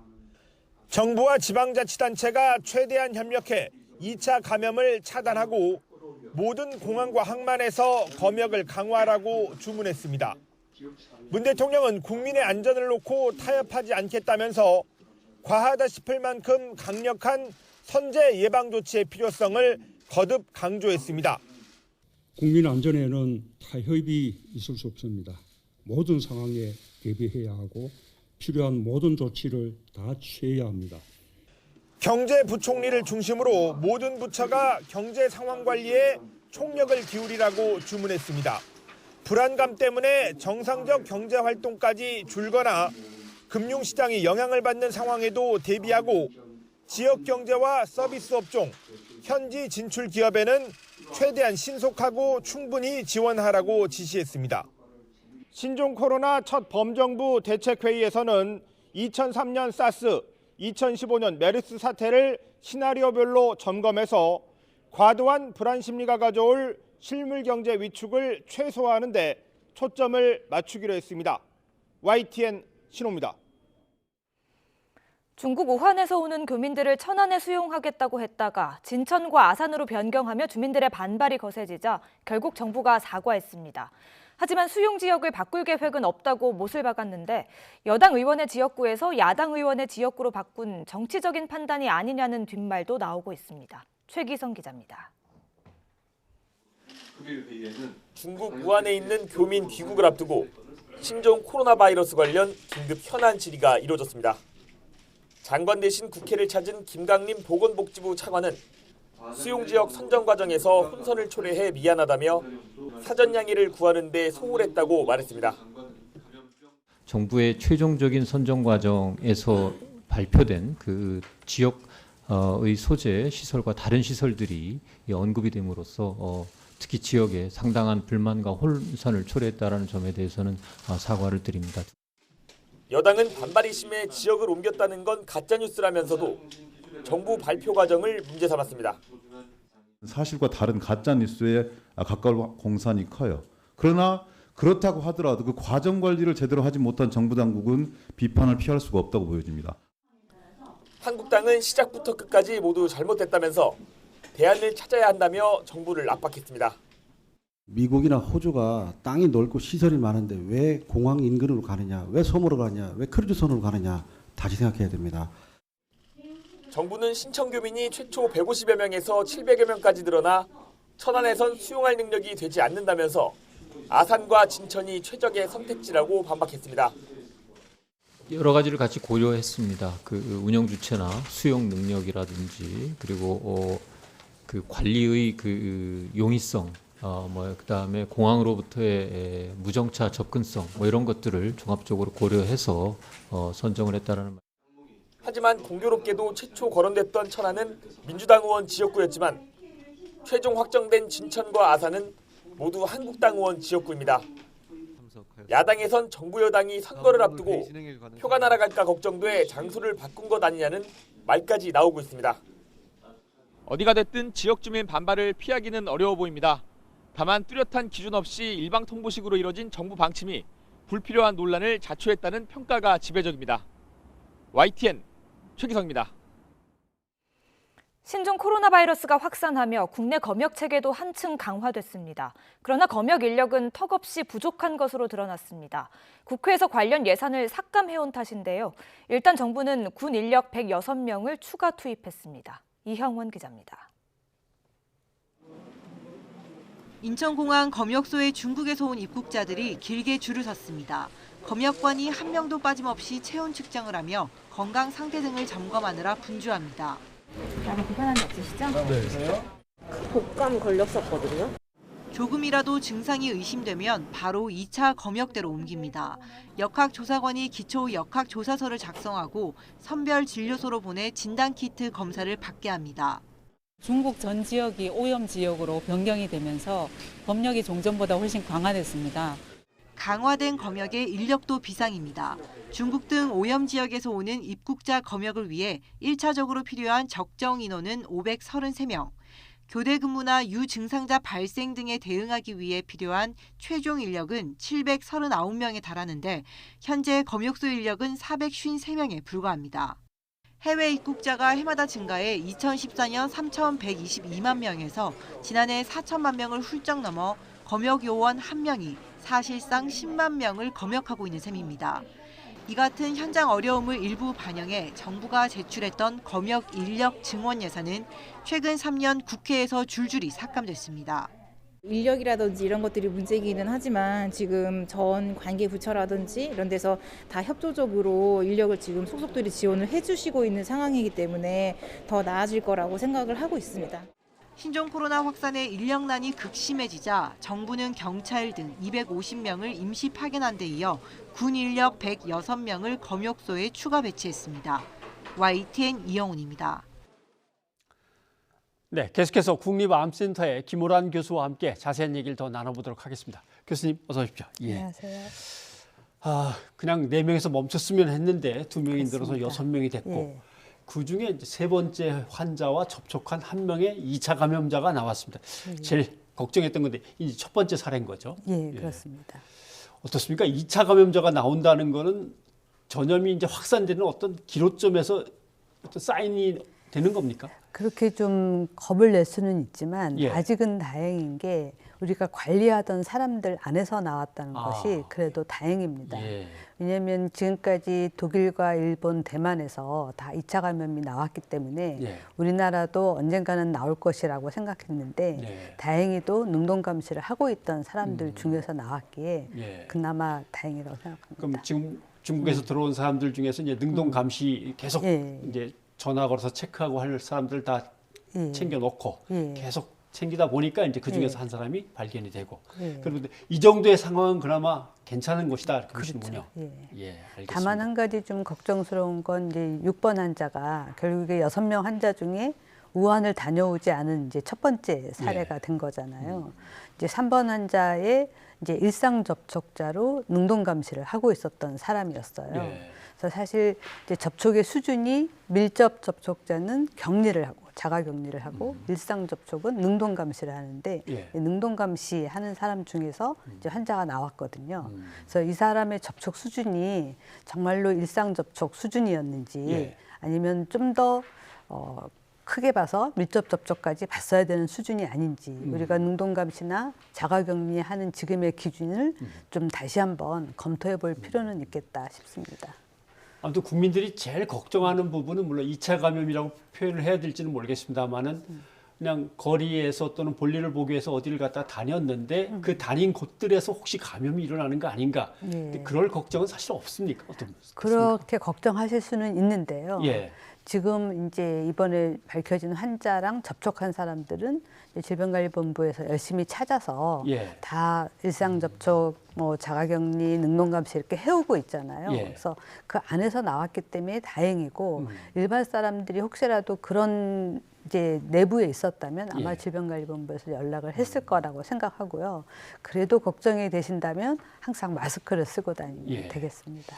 [SPEAKER 11] 정부와 지방자치단체가 최대한 협력해 2차 감염을 차단하고 모든 공항과 항만에서 검역을 강화하라고 주문했습니다. 문 대통령은 국민의 안전을 놓고 타협하지 않겠다면서 과하다 싶을 만큼 강력한 선제 예방 조치의 필요성을 거듭 강조했습니다.
[SPEAKER 12] 국민 안전에는 타협이 있을 수 없습니다. 모든 상황에 대비해야 하고 필요한 모든 조치를 다 취해야 합니다.
[SPEAKER 11] 경제부총리를 중심으로 모든 부처가 경제 상황 관리에 총력을 기울이라고 주문했습니다. 불안감 때문에 정상적 경제 활동까지 줄거나 금융시장이 영향을 받는 상황에도 대비하고 지역 경제와 서비스 업종, 현지 진출 기업에는 최대한 신속하고 충분히 지원하라고 지시했습니다. 신종 코로나 첫 범정부 대책회의에서는 2003년 사스, 2015년 메르스 사태를 시나리오별로 점검해서 과도한 불안 심리가 가져올 실물 경제 위축을 최소화하는 데 초점을 맞추기로 했습니다. YTN 신호입니다.
[SPEAKER 5] 중국 우한에서 오는 교민들을 천안에 수용하겠다고 했다가 진천과 아산으로 변경하며 주민들의 반발이 거세지자 결국 정부가 사과했습니다. 하지만 수용 지역을 바꿀 계획은 없다고 못을 박았는데 여당 의원의 지역구에서 야당 의원의 지역구로 바꾼 정치적인 판단이 아니냐는 뒷말도 나오고 있습니다. 최기성 기자입니다.
[SPEAKER 11] 중국 우한에 있는 교민 귀국을 앞두고 신종 코로나 바이러스 관련 긴급 현안 질의가 이루어졌습니다. 장관 대신 국회를 찾은 김강림 보건복지부 차관은 수용 지역 선정 과정에서 혼선을 초래해 미안하다며 사전 양해를 구하는 데 소홀했다고 말했습니다.
[SPEAKER 13] 정부의 최종적인 선정 과정에서 발표된 그 지역의 소재 시설과 다른 시설들이 언급이 됨으로써 특히 지역에 상당한 불만과 혼선을 초래했다는 점에 대해서는 사과를 드립니다.
[SPEAKER 11] 여당은 반발이 심해 지역을 옮겼다는 건 가짜뉴스라면서도 정부 발표 과정을 문제 삼았습니다.
[SPEAKER 14] 사실과 다른 가짜뉴스에 가까울 공산이 커요. 그러나 그렇다고 하더라도 그 과정 관리를 제대로 하지 못한 정부 당국은 비판을 피할 수가 없다고 보여집니다.
[SPEAKER 11] 한국당은 시작부터 끝까지 모두 잘못됐다면서 대안을 찾아야 한다며 정부를 압박했습니다.
[SPEAKER 15] 미국이나 호주가 땅이 넓고 시설이 많은데 왜 공항 인근으로 가느냐, 왜 섬으로 가느냐, 왜 크루즈선으로 가느냐 다시 생각해야 됩니다.
[SPEAKER 11] 정부는 신청 교민이 최초 150여 명에서 700여 명까지 늘어나 천안에선 수용할 능력이 되지 않는다면서 아산과 진천이 최적의 선택지라고 반박했습니다.
[SPEAKER 13] 여러 가지를 같이 고려했습니다. 그 운영 주체나 수용 능력이라든지 그리고 그 관리의 그 용이성, 그다음에 공항으로부터의 무정차 접근성 이런 것들을 종합적으로 고려해서 선정을 했다라는 말.
[SPEAKER 11] 하지만 공교롭게도 최초 거론됐던 천안은 민주당 의원 지역구였지만 최종 확정된 진천과 아산은 모두 한국당 의원 지역구입니다. 야당에선 정부 여당이 선거를 앞두고 표가 날아갈까 걱정돼 장소를 바꾼 것 아니냐는 말까지 나오고 있습니다.
[SPEAKER 16] 어디가 됐든 지역 주민 반발을 피하기는 어려워 보입니다. 다만 뚜렷한 기준 없이 일방통보식으로 이뤄진 정부 방침이 불필요한 논란을 자초했다는 평가가 지배적입니다. YTN 최기성입니다.
[SPEAKER 17] 신종 코로나 바이러스가 확산하며 국내 검역 체계도 한층 강화됐습니다. 그러나 검역 인력은 턱없이 부족한 것으로 드러났습니다. 국회에서 관련 예산을 삭감해온 탓인데요. 일단 정부는 군 인력 106명을 추가 투입했습니다. 이형원 기자입니다.
[SPEAKER 18] 인천공항 검역소에 중국에서 온 입국자들이 길게 줄을 섰습니다. 검역관이 한 명도 빠짐없이 체온 측정을 하며 건강 상태 등을 점검하느라 분주합니다.
[SPEAKER 17] 나는 불편한 데 없으시죠?
[SPEAKER 18] 네.
[SPEAKER 19] 독감 걸렸었거든요.
[SPEAKER 18] 조금이라도 증상이 의심되면 바로 2차 검역대로 옮깁니다. 역학조사관이 기초 역학조사서를 작성하고 선별 진료소로 보내 진단키트 검사를 받게 합니다.
[SPEAKER 20] 중국 전 지역이 오염 지역으로 변경이 되면서 검역이 종전보다 훨씬 강화됐습니다.
[SPEAKER 18] 강화된 검역의 인력도 비상입니다. 중국 등 오염 지역에서 오는 입국자 검역을 위해 1차적으로 필요한 적정 인원은 533명. 교대 근무나 유증상자 발생 등에 대응하기 위해 필요한 최종 인력은 739명에 달하는데 현재 검역소 인력은 453명에 불과합니다. 해외 입국자가 해마다 증가해 2014년 3,122만 명에서 지난해 4천만 명을 훌쩍 넘어 검역 요원 1명이 사실상 10만 명을 검역하고 있는 셈입니다. 이 같은 현장 어려움을 일부 반영해 정부가 제출했던 검역 인력 증원 예산은 최근 3년 국회에서 줄줄이 삭감됐습니다.
[SPEAKER 21] 인력이라든지 이런 것들이 문제이기는 하지만 지금 전 관계 부처라든지 이런 데서 다 협조적으로 인력을 지금 속속들이 지원을 해주시고 있는 상황이기 때문에 더 나아질 거라고 생각을 하고 있습니다.
[SPEAKER 18] 신종 코로나 확산의 인력난이 극심해지자 정부는 경찰 등 250명을 임시 파견한 데 이어 군 인력 106명을 검역소에 추가 배치했습니다. YTN 이영훈입니다.
[SPEAKER 1] 네, 계속해서 국립암센터의 김호란 교수와 함께 자세한 얘기를 더 나눠보도록 하겠습니다. 교수님 어서 오십시오. 예.
[SPEAKER 22] 안녕하세요.
[SPEAKER 1] 그냥 4명에서 멈췄으면 했는데 2명이 늘어서 6명이 됐고
[SPEAKER 22] 예.
[SPEAKER 1] 그중에 이제 세 번째 환자와 접촉한 1명의 2차 감염자가 나왔습니다. 제일 걱정했던 건데 이제 첫 번째 사례인 거죠.
[SPEAKER 22] 예, 그렇습니다.
[SPEAKER 1] 어떻습니까? 2차 감염자가 나온다는 거는 전염이 이제 확산되는 어떤 기로점에서 어떤 사인이 되는 겁니까?
[SPEAKER 22] 그렇게 좀 겁을 낼 수는 있지만
[SPEAKER 1] 예.
[SPEAKER 22] 아직은 다행인 게
[SPEAKER 2] 우리가 관리하던 사람들 안에서 나왔다는
[SPEAKER 1] 아.
[SPEAKER 2] 것이 그래도 다행입니다.
[SPEAKER 1] 예.
[SPEAKER 2] 왜냐하면 지금까지 독일과 일본, 대만에서 다 2차 감염이 나왔기 때문에
[SPEAKER 1] 예.
[SPEAKER 2] 우리나라도 언젠가는 나올 것이라고 생각했는데
[SPEAKER 1] 예.
[SPEAKER 2] 다행히도 능동 감시를 하고 있던 사람들 중에서 나왔기에
[SPEAKER 1] 예.
[SPEAKER 2] 그나마 다행이라고 생각합니다.
[SPEAKER 1] 그럼 지금 중국에서 들어온 사람들 중에서 이제 능동 감시 계속
[SPEAKER 2] 예.
[SPEAKER 1] 이제 전화 걸어서 체크하고 할 사람들 다
[SPEAKER 2] 예.
[SPEAKER 1] 챙겨놓고
[SPEAKER 2] 예.
[SPEAKER 1] 계속 챙기다 보니까 이제 그 중에서
[SPEAKER 2] 예.
[SPEAKER 1] 한 사람이 발견이 되고
[SPEAKER 2] 예.
[SPEAKER 1] 그런데 이 정도의 상황은 그나마 괜찮은 것이다 이렇게 보시는군요.
[SPEAKER 2] 예.
[SPEAKER 1] 예, 알겠습니다.
[SPEAKER 2] 다만 한 가지 좀 걱정스러운 건 이제 6번 환자가 결국에 6명 환자 중에 우한을 다녀오지 않은 이제 첫 번째 사례가 된 거잖아요. 이제 3번 환자의 이제 일상 접촉자로 능동 감시를 하고 있었던 사람이었어요.
[SPEAKER 1] 예.
[SPEAKER 2] 그래서 사실 이제 접촉의 수준이 밀접 접촉자는 격리를 하고 자가 격리를 하고 일상 접촉은 능동 감시를 하는데
[SPEAKER 1] 예.
[SPEAKER 2] 능동 감시 하는 사람 중에서 이제 환자가 나왔거든요. 그래서 이 사람의 접촉 수준이 정말로 일상 접촉 수준이었는지
[SPEAKER 1] 예.
[SPEAKER 2] 아니면 좀 더 크게 봐서 밀접 접촉까지 봤어야 되는 수준이 아닌지 우리가 능동 감시나 자가 격리하는 지금의 기준을 좀 다시 한번 검토해 볼 필요는 있겠다 싶습니다.
[SPEAKER 1] 아무튼 국민들이 제일 걱정하는 부분은 물론 2차 감염이라고 표현을 해야 될지는 모르겠습니다만은 그냥 거리에서 또는 볼일을 보기 위해서 어디를 갔다 다녔는데 그 다닌 곳들에서 혹시 감염이 일어나는 거 아닌가. 근데 그럴 걱정은 사실 없습니까?
[SPEAKER 2] 그렇게 걱정하실 수는 있는데요.
[SPEAKER 1] 예.
[SPEAKER 2] 지금 이제 이번에 밝혀진 환자랑 접촉한 사람들은 질병관리본부에서 열심히 찾아서
[SPEAKER 1] 예.
[SPEAKER 2] 다 일상 접촉, 뭐 자가격리, 능동감시 이렇게 해오고 있잖아요.
[SPEAKER 1] 예.
[SPEAKER 2] 그래서 그 안에서 나왔기 때문에 다행이고 일반 사람들이 혹시라도 그런 이제 내부에 있었다면 아마
[SPEAKER 1] 예.
[SPEAKER 2] 질병관리본부에서 연락을 했을 거라고 생각하고요. 그래도 걱정이 되신다면 항상 마스크를 쓰고 다니면
[SPEAKER 1] 예.
[SPEAKER 2] 되겠습니다.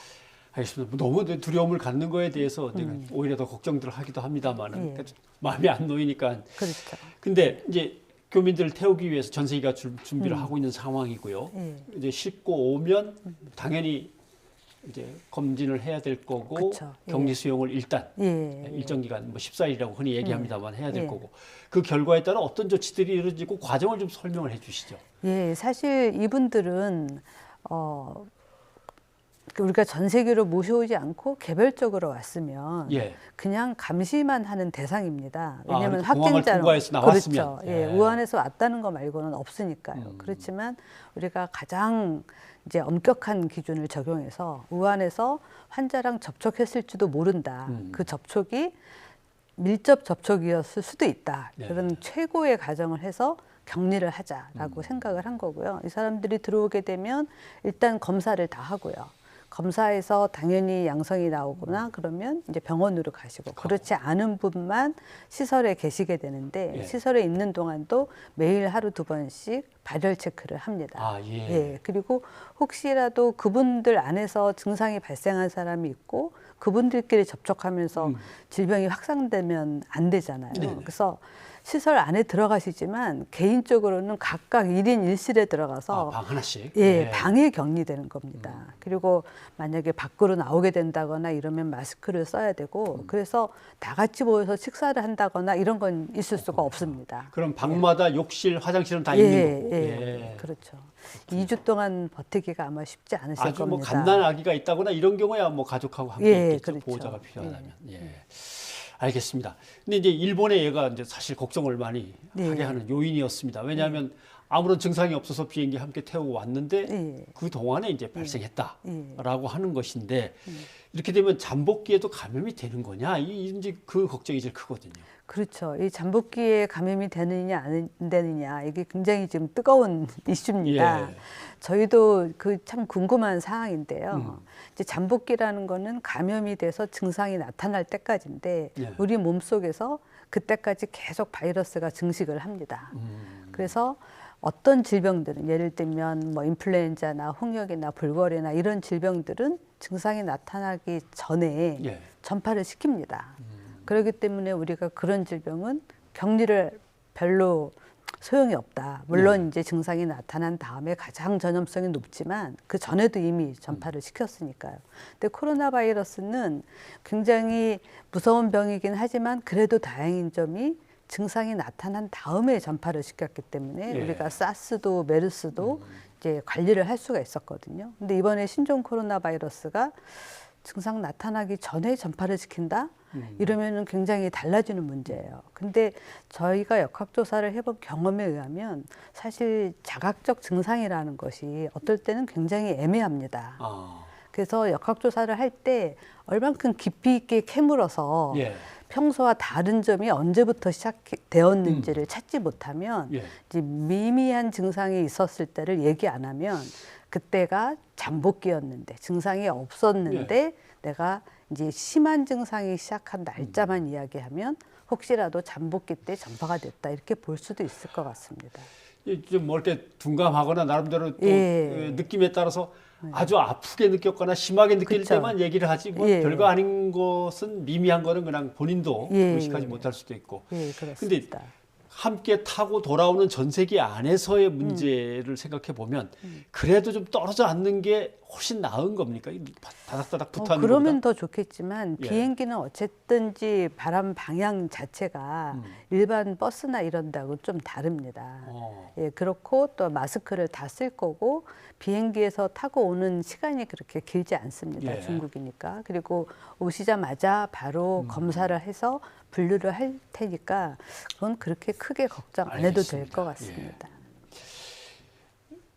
[SPEAKER 1] 알겠습니다. 너무 두려움을 갖는 거에 대해서 제가 오히려 더 걱정들을 하기도 합니다만은
[SPEAKER 2] 예.
[SPEAKER 1] 마음이 안 놓이니까.
[SPEAKER 2] 그렇죠.
[SPEAKER 1] 근데 이제 교민들을 태우기 위해서 전 세계가 준비를 하고 있는 상황이고요.
[SPEAKER 2] 예.
[SPEAKER 1] 이제 싣고 오면 당연히 이제 검진을 해야 될 거고
[SPEAKER 2] 그쵸. 예.
[SPEAKER 1] 격리 수용을 일단
[SPEAKER 2] 예.
[SPEAKER 1] 일정 기간 뭐 14일이라고 흔히 얘기합니다만 해야 될
[SPEAKER 2] 예.
[SPEAKER 1] 거고 그 결과에 따라 어떤 조치들이 이루어지고 과정을 좀 설명을 해주시죠.
[SPEAKER 2] 예, 사실 이분들은 우리가 전 세계로 모셔오지 않고 개별적으로 왔으면
[SPEAKER 1] 예.
[SPEAKER 2] 그냥 감시만 하는 대상입니다. 왜냐하면
[SPEAKER 1] 그러니까 공항을
[SPEAKER 2] 확진자로
[SPEAKER 1] 통과해서 나왔으면.
[SPEAKER 2] 그렇죠. 예, 우한에서 왔다는 거 말고는 없으니까요. 그렇지만 우리가 가장 이제 엄격한 기준을 적용해서 우한에서 환자랑 접촉했을지도 모른다. 그 접촉이 밀접 접촉이었을 수도 있다.
[SPEAKER 1] 네.
[SPEAKER 2] 그런 최고의 가정을 해서 격리를 하자라고 생각을 한 거고요. 이 사람들이 들어오게 되면 일단 검사를 다 하고요. 검사에서 당연히 양성이 나오거나 그러면 이제 병원으로 가시고 그렇지 않은 분만 시설에 계시게 되는데
[SPEAKER 1] 예.
[SPEAKER 2] 시설에 있는 동안도 매일 하루 2번씩 발열 체크를 합니다.
[SPEAKER 1] 아, 예.
[SPEAKER 2] 예. 그리고 혹시라도 그분들 안에서 증상이 발생한 사람이 있고 그분들끼리 접촉하면서 질병이 확산되면 안 되잖아요.
[SPEAKER 1] 네네.
[SPEAKER 2] 그래서 시설 안에 들어가시지만 개인적으로는 각각 1인 1실에 들어가서
[SPEAKER 1] 방 하나씩.
[SPEAKER 2] 예,
[SPEAKER 1] 예.
[SPEAKER 2] 방에 격리되는 겁니다. 그리고 만약에 밖으로 나오게 된다거나 이러면 마스크를 써야 되고 그래서 다 같이 모여서 식사를 한다거나 이런 건 있을 수가 없습니다.
[SPEAKER 1] 그럼 방마다 욕실, 화장실은 다
[SPEAKER 2] 예,
[SPEAKER 1] 있는 거고.
[SPEAKER 2] 예, 그렇죠. 2주 동안 버티기가 아마 쉽지 않으실
[SPEAKER 1] 아주
[SPEAKER 2] 겁니다.
[SPEAKER 1] 뭐 갓난 아기가 있다거나 이런 경우야 뭐 가족하고 함께
[SPEAKER 2] 예,
[SPEAKER 1] 있겠죠.
[SPEAKER 2] 그렇죠.
[SPEAKER 1] 보호자가 필요하다면. 예. 알겠습니다. 근데 이제 일본의 예가 이제 사실 걱정을 많이
[SPEAKER 2] 네.
[SPEAKER 1] 하게 하는 요인이었습니다. 왜냐하면 아무런 증상이 없어서 비행기 함께 태우고 왔는데
[SPEAKER 2] 예.
[SPEAKER 1] 그 동안에 이제 발생했다라고
[SPEAKER 2] 예.
[SPEAKER 1] 하는 것인데 이렇게 되면 잠복기에도 감염이 되는 거냐? 이제 그 걱정이 제일 크거든요.
[SPEAKER 2] 그렇죠. 이 잠복기에 감염이 되느냐 안 되느냐 이게 굉장히 지금 뜨거운 이슈입니다.
[SPEAKER 1] 예.
[SPEAKER 2] 저희도 그 참 궁금한 사항인데요. 이제 잠복기라는 거는 감염이 돼서 증상이 나타날 때까지인데
[SPEAKER 1] 예.
[SPEAKER 2] 우리 몸 속에서 그때까지 계속 바이러스가 증식을 합니다. 그래서 어떤 질병들은 예를 들면 뭐 인플루엔자나 홍역이나 불궐이나 이런 질병들은 증상이 나타나기 전에
[SPEAKER 1] 예.
[SPEAKER 2] 전파를 시킵니다. 그렇기 때문에 우리가 그런 질병은 격리를 별로 소용이 없다. 물론 이제 증상이 나타난 다음에 가장 전염성이 높지만 그 전에도 이미 전파를 시켰으니까요. 근데 코로나 바이러스는 굉장히 무서운 병이긴 하지만 그래도 다행인 점이 증상이 나타난 다음에 전파를 시켰기 때문에
[SPEAKER 1] 예.
[SPEAKER 2] 우리가 사스도 메르스도 이제 관리를 할 수가 있었거든요. 근데 이번에 신종 코로나 바이러스가 증상 나타나기 전에 전파를 시킨다? 이러면은 굉장히 달라지는 문제예요. 근데 저희가 역학조사를 해본 경험에 의하면 사실 자각적 증상이라는 것이 어떨 때는 굉장히 애매합니다. 그래서 역학조사를 할 때 얼만큼 깊이 있게 캐물어서
[SPEAKER 1] 예.
[SPEAKER 2] 평소와 다른 점이 언제부터 시작되었는지를 찾지 못하면
[SPEAKER 1] 예.
[SPEAKER 2] 이제 미미한 증상이 있었을 때를 얘기 안 하면 그때가 잠복기였는데 증상이 없었는데 내가 이제 심한 증상이 시작한 날짜만 이야기하면 혹시라도 잠복기 때 전파가 됐다 이렇게 볼 수도 있을 것 같습니다.
[SPEAKER 1] 좀 뭐 이렇게 둔감하거나 나름대로 또
[SPEAKER 2] 예.
[SPEAKER 1] 느낌에 따라서 아주 아프게 느꼈거나 심하게 느낄
[SPEAKER 2] 그쵸.
[SPEAKER 1] 때만 얘기를 하지 뭐
[SPEAKER 2] 예.
[SPEAKER 1] 별거 아닌 것은 미미한 거는 그냥 본인도
[SPEAKER 2] 예.
[SPEAKER 1] 의식하지 못할 수도 있고.
[SPEAKER 2] 예, 그렇습니다.
[SPEAKER 1] 근데 함께 타고 돌아오는 전세기 안에서의 문제를 생각해 보면 그래도 좀 떨어져 앉는 게 훨씬 나은 겁니까? 다닥다닥 붙어 앉는
[SPEAKER 2] 그러면
[SPEAKER 1] 것보다?
[SPEAKER 2] 더 좋겠지만
[SPEAKER 1] 예.
[SPEAKER 2] 비행기는 어쨌든지 바람 방향 자체가 일반 버스나 이런 데하고 좀 다릅니다. 예, 그렇고 또 마스크를 다 쓸 거고 비행기에서 타고 오는 시간이 그렇게 길지 않습니다.
[SPEAKER 1] 예.
[SPEAKER 2] 중국이니까. 그리고 오시자마자 바로 검사를 해서 분류를 할 테니까 그건 그렇게 크게 걱정 안 해도 될 것 같습니다.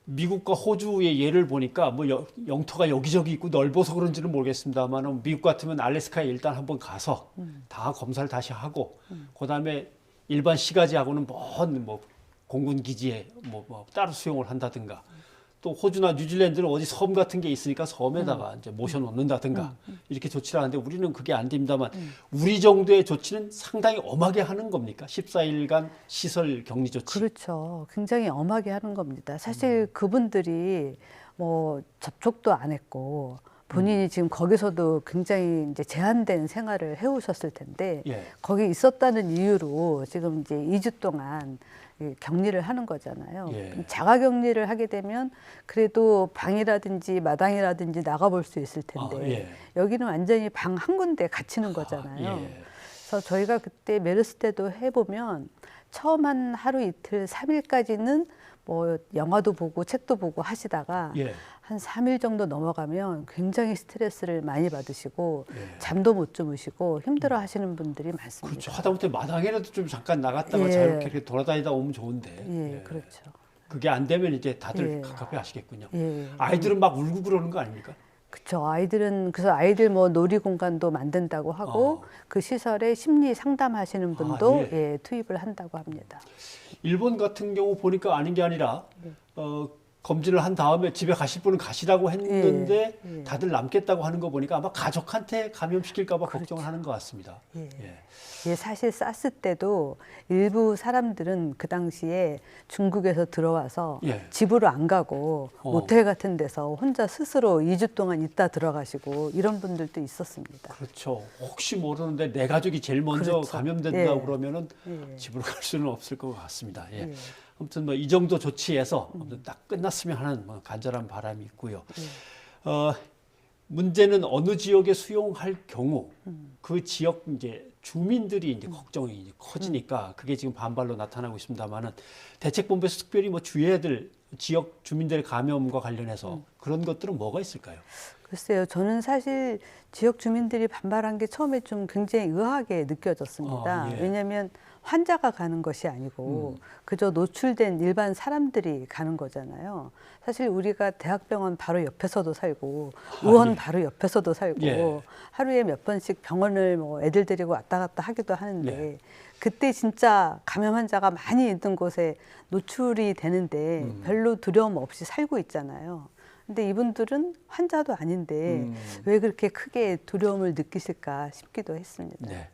[SPEAKER 1] 미국과 호주의 예를 보니까 뭐 영토가 여기저기 있고 넓어서 그런지는 모르겠습니다만 미국 같으면 알래스카에 일단 한번 가서 다 검사를 다시 하고 그다음에 일반 시가지하고는 먼 뭐 공군 기지에 뭐 따로 수용을 한다든가 또 호주나 뉴질랜드는 어디 섬 같은 게 있으니까 섬에다가 이제 모셔놓는다든가 이렇게 조치를 하는데 우리는 그게 안 됩니다만 우리 정도의 조치는 상당히 엄하게 하는 겁니까? 14일간 시설 격리 조치.
[SPEAKER 2] 그렇죠. 굉장히 엄하게 하는 겁니다. 사실 그분들이 뭐 접촉도 안 했고 본인이 지금 거기서도 굉장히 이제 제한된 생활을 해오셨을 텐데
[SPEAKER 1] 예.
[SPEAKER 2] 거기 있었다는 이유로 지금 이제 2주 동안 격리를 하는 거잖아요.
[SPEAKER 1] 예.
[SPEAKER 2] 자가 격리를 하게 되면 그래도 방이라든지 마당이라든지 나가볼 수 있을 텐데
[SPEAKER 1] 예.
[SPEAKER 2] 여기는 완전히 방 한 군데 갇히는 거잖아요. 그래서 저희가 그때 메르스 때도 해보면 처음 한 하루 이틀 3일까지는 뭐 영화도 보고 책도 보고 하시다가
[SPEAKER 1] 예.
[SPEAKER 2] 한 3일 정도 넘어가면 굉장히 스트레스를 많이 받으시고 잠도 못 주무시고 힘들어 하시는 분들이 많습니다.
[SPEAKER 1] 그렇죠. 하다못해 마당에라도 좀 잠깐 나갔다가
[SPEAKER 2] 예.
[SPEAKER 1] 자유롭게 이렇게 돌아다니다 오면 좋은데.
[SPEAKER 2] 예, 그렇죠.
[SPEAKER 1] 그게 안 되면 이제 다들
[SPEAKER 2] 예.
[SPEAKER 1] 갑갑해 하시겠군요.
[SPEAKER 2] 예.
[SPEAKER 1] 아이들은 막 울고 그러는 거 아닙니까?
[SPEAKER 2] 그렇죠. 아이들은 그래서 아이들 뭐 놀이 공간도 만든다고 하고 그 시설에 심리 상담하시는 분도
[SPEAKER 1] 예.
[SPEAKER 2] 예, 투입을 한다고 합니다.
[SPEAKER 1] 일본 같은 경우 보니까 아닌 게 아니라 검진을 한 다음에 집에 가실 분은 가시라고 했는데
[SPEAKER 2] 예.
[SPEAKER 1] 다들 남겠다고 하는 거 보니까 아마 가족한테 감염시킬까 봐 걱정을 하는 것 같습니다.
[SPEAKER 2] 예.
[SPEAKER 1] 예.
[SPEAKER 2] 예, 사실 사스 때도 일부 사람들은 그 당시에 중국에서 들어와서
[SPEAKER 1] 예.
[SPEAKER 2] 집으로 안 가고 모텔 같은 데서 혼자 스스로 2주 동안 있다 들어가시고 이런 분들도 있었습니다.
[SPEAKER 1] 그렇죠. 혹시 모르는데 내 가족이 제일 먼저
[SPEAKER 2] 그렇죠.
[SPEAKER 1] 감염된다고
[SPEAKER 2] 예.
[SPEAKER 1] 그러면은
[SPEAKER 2] 예.
[SPEAKER 1] 집으로 갈 수는 없을 것 같습니다. 예.
[SPEAKER 2] 예.
[SPEAKER 1] 아무튼 뭐 이 정도 조치에서 아무튼 딱 끝났으면 하는 뭐 간절한 바람이 있고요. 문제는 어느 지역에 수용할 경우 그 지역 이제 주민들이 이제 걱정이 이제 커지니까 그게 지금 반발로 나타나고 있습니다만은 대책본부에서 특별히 뭐 주의해야 될 지역 주민들의 감염과 관련해서 그런 것들은 뭐가 있을까요?
[SPEAKER 2] 글쎄요, 저는 사실 지역 주민들이 반발한 게 처음에 좀 굉장히 의아하게 느껴졌습니다.
[SPEAKER 1] 예.
[SPEAKER 2] 왜냐하면 환자가 가는 것이 아니고 그저 노출된 일반 사람들이 가는 거잖아요. 사실 우리가 대학병원 바로 옆에서도 살고 의원
[SPEAKER 1] 예.
[SPEAKER 2] 바로 옆에서도 살고
[SPEAKER 1] 예.
[SPEAKER 2] 하루에 몇 번씩 병원을 뭐 애들 데리고 왔다 갔다 하기도 하는데
[SPEAKER 1] 예.
[SPEAKER 2] 그때 진짜 감염 환자가 많이 있는 곳에 노출이 되는데 별로 두려움 없이 살고 있잖아요. 근데 이분들은 환자도 아닌데 왜 그렇게 크게 두려움을 느끼실까 싶기도 했습니다.
[SPEAKER 1] 네.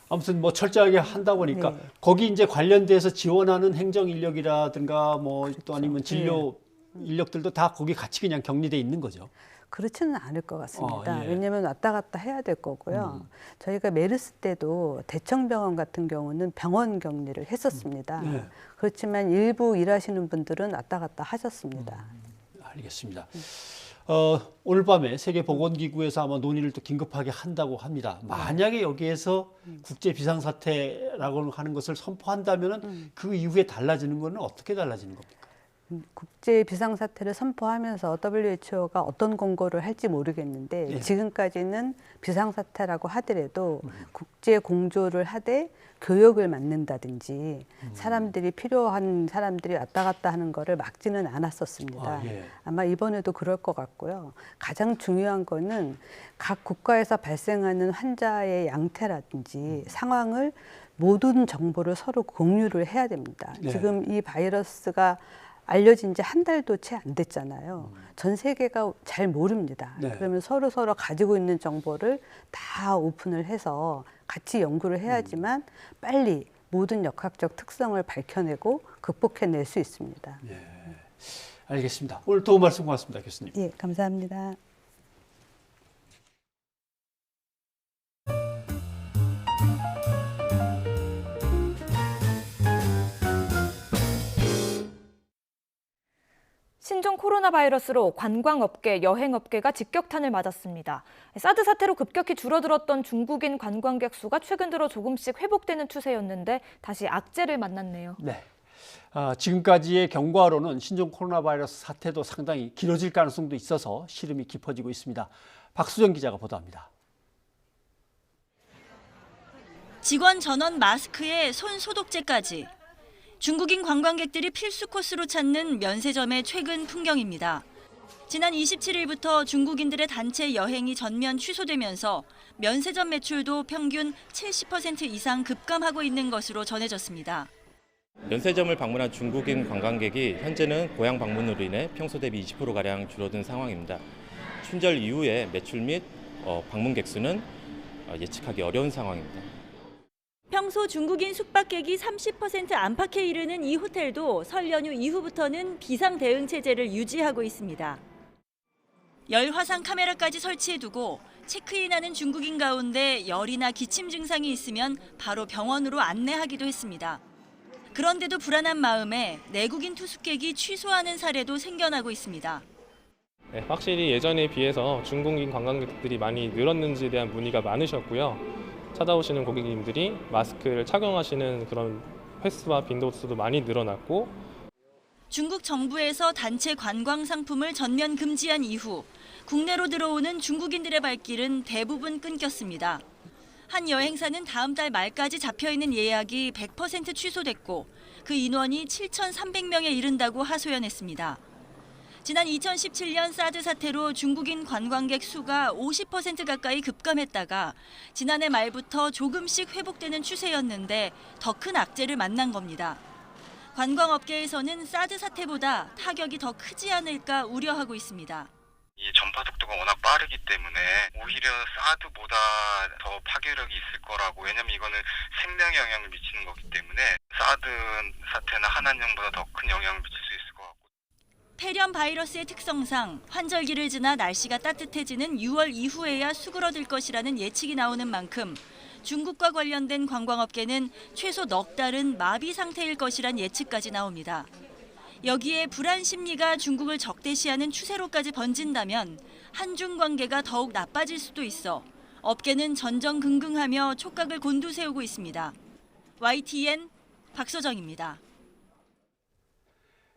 [SPEAKER 1] 아무튼 뭐 철저하게 한다 보니까
[SPEAKER 2] 네.
[SPEAKER 1] 거기 이제 관련돼서 지원하는 행정 인력이라든가 뭐 또 아니면 진료 인력들도 다 거기 같이 그냥 격리돼 있는 거죠.
[SPEAKER 2] 그렇지는 않을 것 같습니다.
[SPEAKER 1] 예.
[SPEAKER 2] 왜냐하면 왔다 갔다 해야 될 거고요. 저희가 메르스 때도 대청병원 같은 경우는 병원 격리를 했었습니다.
[SPEAKER 1] 예.
[SPEAKER 2] 그렇지만 일부 일하시는 분들은 왔다 갔다 하셨습니다.
[SPEAKER 1] 알겠습니다. 오늘 밤에 세계보건기구에서 아마 논의를 또 긴급하게 한다고 합니다. 만약에 여기에서 국제 비상사태라고 하는 것을 선포한다면 그 이후에 달라지는 것은 어떻게 달라지는 겁니까?
[SPEAKER 2] 국제 비상사태를 선포하면서 WHO가 어떤 권고를 할지 모르겠는데
[SPEAKER 1] 네.
[SPEAKER 2] 지금까지는 비상사태라고 하더라도 국제 공조를 하되 교역을 막는다든지 사람들이 필요한 사람들이 왔다 갔다 하는 거를 막지는 않았었습니다. 아마 이번에도 그럴 것 같고요. 가장 중요한 거는 각 국가에서 발생하는 환자의 양태라든지 상황을 모든 정보를 서로 공유를 해야 됩니다.
[SPEAKER 1] 네.
[SPEAKER 2] 지금 이 바이러스가 알려진 지 한 달도 채 안 됐잖아요. 전 세계가 잘 모릅니다.
[SPEAKER 1] 네.
[SPEAKER 2] 그러면 서로 가지고 있는 정보를 다 오픈을 해서 같이 연구를 해야지만 빨리 모든 역학적 특성을 밝혀내고 극복해낼 수 있습니다.
[SPEAKER 1] 알겠습니다. 오늘 도움 말씀 고맙습니다, 교수님.
[SPEAKER 2] 예, 감사합니다.
[SPEAKER 17] 신종 코로나 바이러스로 관광업계, 여행업계가 직격탄을 맞았습니다. 사드 사태로 급격히 줄어들었던 중국인 관광객 수가 최근 들어 조금씩 회복되는 추세였는데 다시 악재를 만났네요.
[SPEAKER 1] 네. 지금까지의 경과로는 신종 코로나 바이러스 사태도 상당히 길어질 가능성도 있어서 시름이 깊어지고 있습니다. 박수정 기자가 보도합니다.
[SPEAKER 4] 직원 전원 마스크에 손 소독제까지. 중국인 관광객들이 필수 코스로 찾는 면세점의 최근 풍경입니다. 지난 27일부터 중국인들의 단체 여행이 전면 취소되면서 면세점 매출도 평균 70% 이상 급감하고 있는 것으로 전해졌습니다.
[SPEAKER 22] 면세점을 방문한 중국인 관광객이 현재는 고향 방문으로 인해 평소 대비 20%가량 줄어든 상황입니다. 춘절 이후에 매출 및 방문객 수는 예측하기 어려운 상황입니다.
[SPEAKER 4] 평소 중국인 숙박객이 30% 안팎에 이르는 이 호텔도 설 연휴 이후부터는 비상 대응 체제를 유지하고 있습니다. 열화상 카메라까지 설치해두고 체크인하는 중국인 가운데 열이나 기침 증상이 있으면 바로 병원으로 안내하기도 했습니다. 그런데도 불안한 마음에 내국인 투숙객이 취소하는 사례도 생겨나고 있습니다.
[SPEAKER 23] 네, 확실히 예전에 비해서 중국인 관광객들이 많이 늘었는지에 대한 문의가 많으셨고요. 찾아오시는 고객님들이 마스크를 착용하시는 그런 횟수와 빈도수도 많이 늘어났고,
[SPEAKER 4] 중국 정부에서 단체 관광 상품을 전면 금지한 이후 국내로 들어오는 중국인들의 발길은 대부분 끊겼습니다. 한 여행사는 다음 달 말까지 잡혀있는 예약이 100% 취소됐고 그 인원이 7,300명에 이른다고 하소연했습니다. 지난 2017년 사드 사태로 중국인 관광객 수가 50% 가까이 급감했다가 지난해 말부터 조금씩 회복되는 추세였는데 더 큰 악재를 만난 겁니다. 관광업계에서는 사드 사태보다 타격이 더 크지 않을까 우려하고 있습니다.
[SPEAKER 24] 이 전파 속도가 워낙 빠르기 때문에 오히려 사드보다 더 파괴력이 있을 거라고, 왜냐면 이거는 생명에 영향을 미치는 거기 때문에 사드 사태나 한한령보다 더 큰 영향을 미칠 수 있을 것 같고.
[SPEAKER 4] 폐렴 바이러스의 특성상 환절기를 지나 날씨가 따뜻해지는 6월 이후에야 수그러들 것이라는 예측이 나오는 만큼 중국과 관련된 관광업계는 최소 넉 달은 마비 상태일 것이란 예측까지 나옵니다. 여기에 불안 심리가 중국을 적대시하는 추세로까지 번진다면 한중 관계가 더욱 나빠질 수도 있어 업계는 전전긍긍하며 촉각을 곤두세우고 있습니다. YTN 박소정입니다.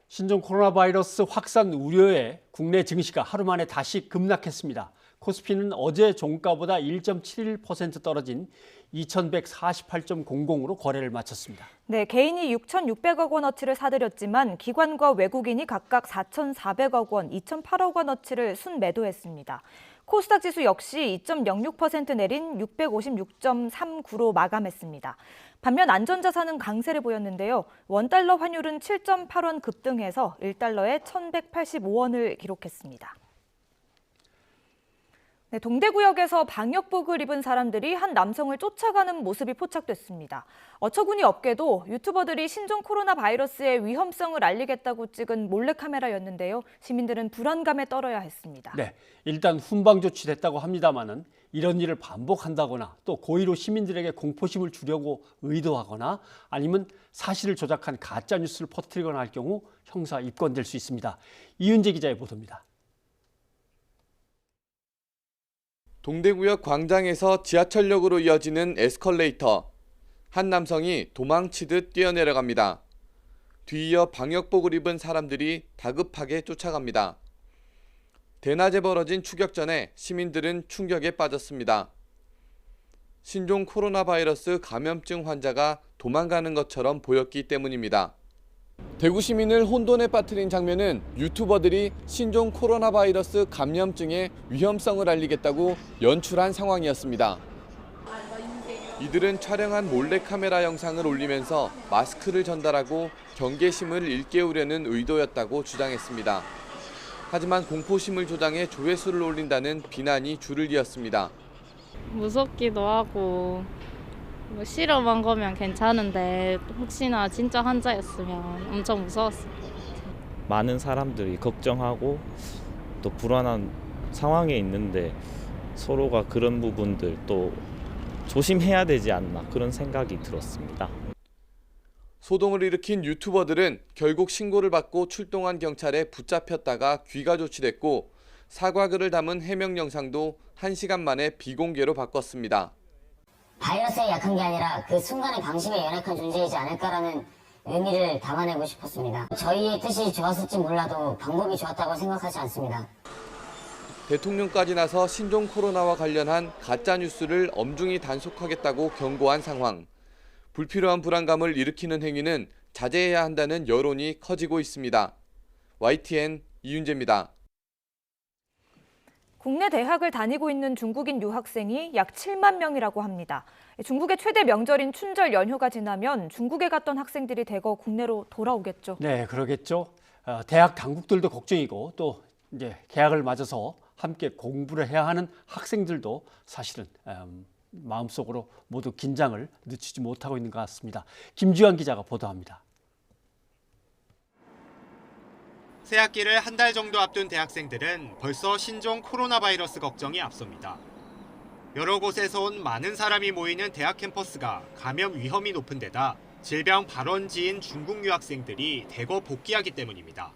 [SPEAKER 1] 신종 코로나 바이러스 확산 우려에 국내 증시가 하루 만에 다시 급락했습니다. 코스피는 어제 종가보다 1.71% 떨어진 2,148.00으로 거래를 마쳤습니다.
[SPEAKER 17] 네, 개인이 6,600억 원어치를 사들였지만 기관과 외국인이 각각 4,400억 원, 2,008억 원어치를 순매도했습니다. 코스닥 지수 역시 2.06% 내린 656.39로 마감했습니다. 반면 안전자산은 강세를 보였는데요. 원달러 환율은 7.8원 급등해서 1달러에 1,185원을 기록했습니다. 네, 동대구역에서 방역복을 입은 사람들이 한 남성을 쫓아가는 모습이 포착됐습니다. 어처구니 없게도 유튜버들이 신종 코로나 바이러스의 위험성을 알리겠다고 찍은 몰래카메라였는데요. 시민들은 불안감에 떨어야 했습니다.
[SPEAKER 1] 네, 일단 훈방 조치됐다고 합니다마는 이런 일을 반복한다거나 또 고의로 시민들에게 공포심을 주려고 의도하거나 아니면 사실을 조작한 가짜 뉴스를 퍼뜨리거나 할 경우 형사 입건될 수 있습니다. 이윤재 기자의 보도입니다.
[SPEAKER 3] 동대구역 광장에서 지하철역으로 이어지는 에스컬레이터. 한 남성이 도망치듯 뛰어내려갑니다. 뒤이어 방역복을 입은 사람들이 다급하게 쫓아갑니다. 대낮에 벌어진 추격전에 시민들은 충격에 빠졌습니다. 신종 코로나 바이러스 감염증 환자가 도망가는 것처럼 보였기 때문입니다. 대구 시민을 혼돈에 빠뜨린 장면은 유튜버들이 신종 코로나 바이러스 감염증의 위험성을 알리겠다고 연출한 상황이었습니다. 이들은 촬영한 몰래카메라 영상을 올리면서 마스크를 전달하고 경계심을 일깨우려는 의도였다고 주장했습니다. 하지만 공포심을 조장해 조회수를 올린다는 비난이 줄을 이었습니다.
[SPEAKER 6] 무섭기도 하고 뭐 실험한 거면 괜찮은데 혹시나 진짜 환자였으면 엄청 무서웠어요.
[SPEAKER 7] 많은 사람들이 걱정하고 또 불안한 상황에 있는데 서로가 그런 부분들 또 조심해야 되지 않나 그런 생각이 들었습니다.
[SPEAKER 3] 소동을 일으킨 유튜버들은 결국 신고를 받고 출동한 경찰에 붙잡혔다가 귀가 조치됐고 사과글을 담은 해명 영상도 1시간 만에 비공개로 바꿨습니다.
[SPEAKER 8] 바이러스에 약한 게 아니라 그 순간의 방심에 연약한 존재이지 않을까라는 의미를 담아내고 싶었습니다. 저희의 뜻이 좋았을지 몰라도 방법이 좋았다고 생각하지 않습니다.
[SPEAKER 3] 대통령까지 나서 신종 코로나와 관련한 가짜뉴스를 엄중히 단속하겠다고 경고한 상황. 불필요한 불안감을 일으키는 행위는 자제해야 한다는 여론이 커지고 있습니다. YTN 이윤재입니다.
[SPEAKER 17] 국내 대학을 다니고 있는 중국인 유학생이 약 7만 명이라고 합니다. 중국의 최대 명절인 춘절 연휴가 지나면 중국에 갔던 학생들이 대거 국내로 돌아오겠죠.
[SPEAKER 1] 네, 그러겠죠. 대학 당국들도 걱정이고 또 이제 개학을 맞아서 함께 공부를 해야 하는 학생들도 사실은 마음속으로 모두 긴장을 늦추지 못하고 있는 것 같습니다. 김주환 기자가 보도합니다.
[SPEAKER 25] 새학기를 한 달 정도 앞둔 대학생들은 벌써 신종 코로나 바이러스 걱정이 앞섭니다. 여러 곳에서 온 많은 사람이 모이는 대학 캠퍼스가 감염 위험이 높은 데다 질병 발원지인 중국 유학생들이 대거 복귀하기 때문입니다.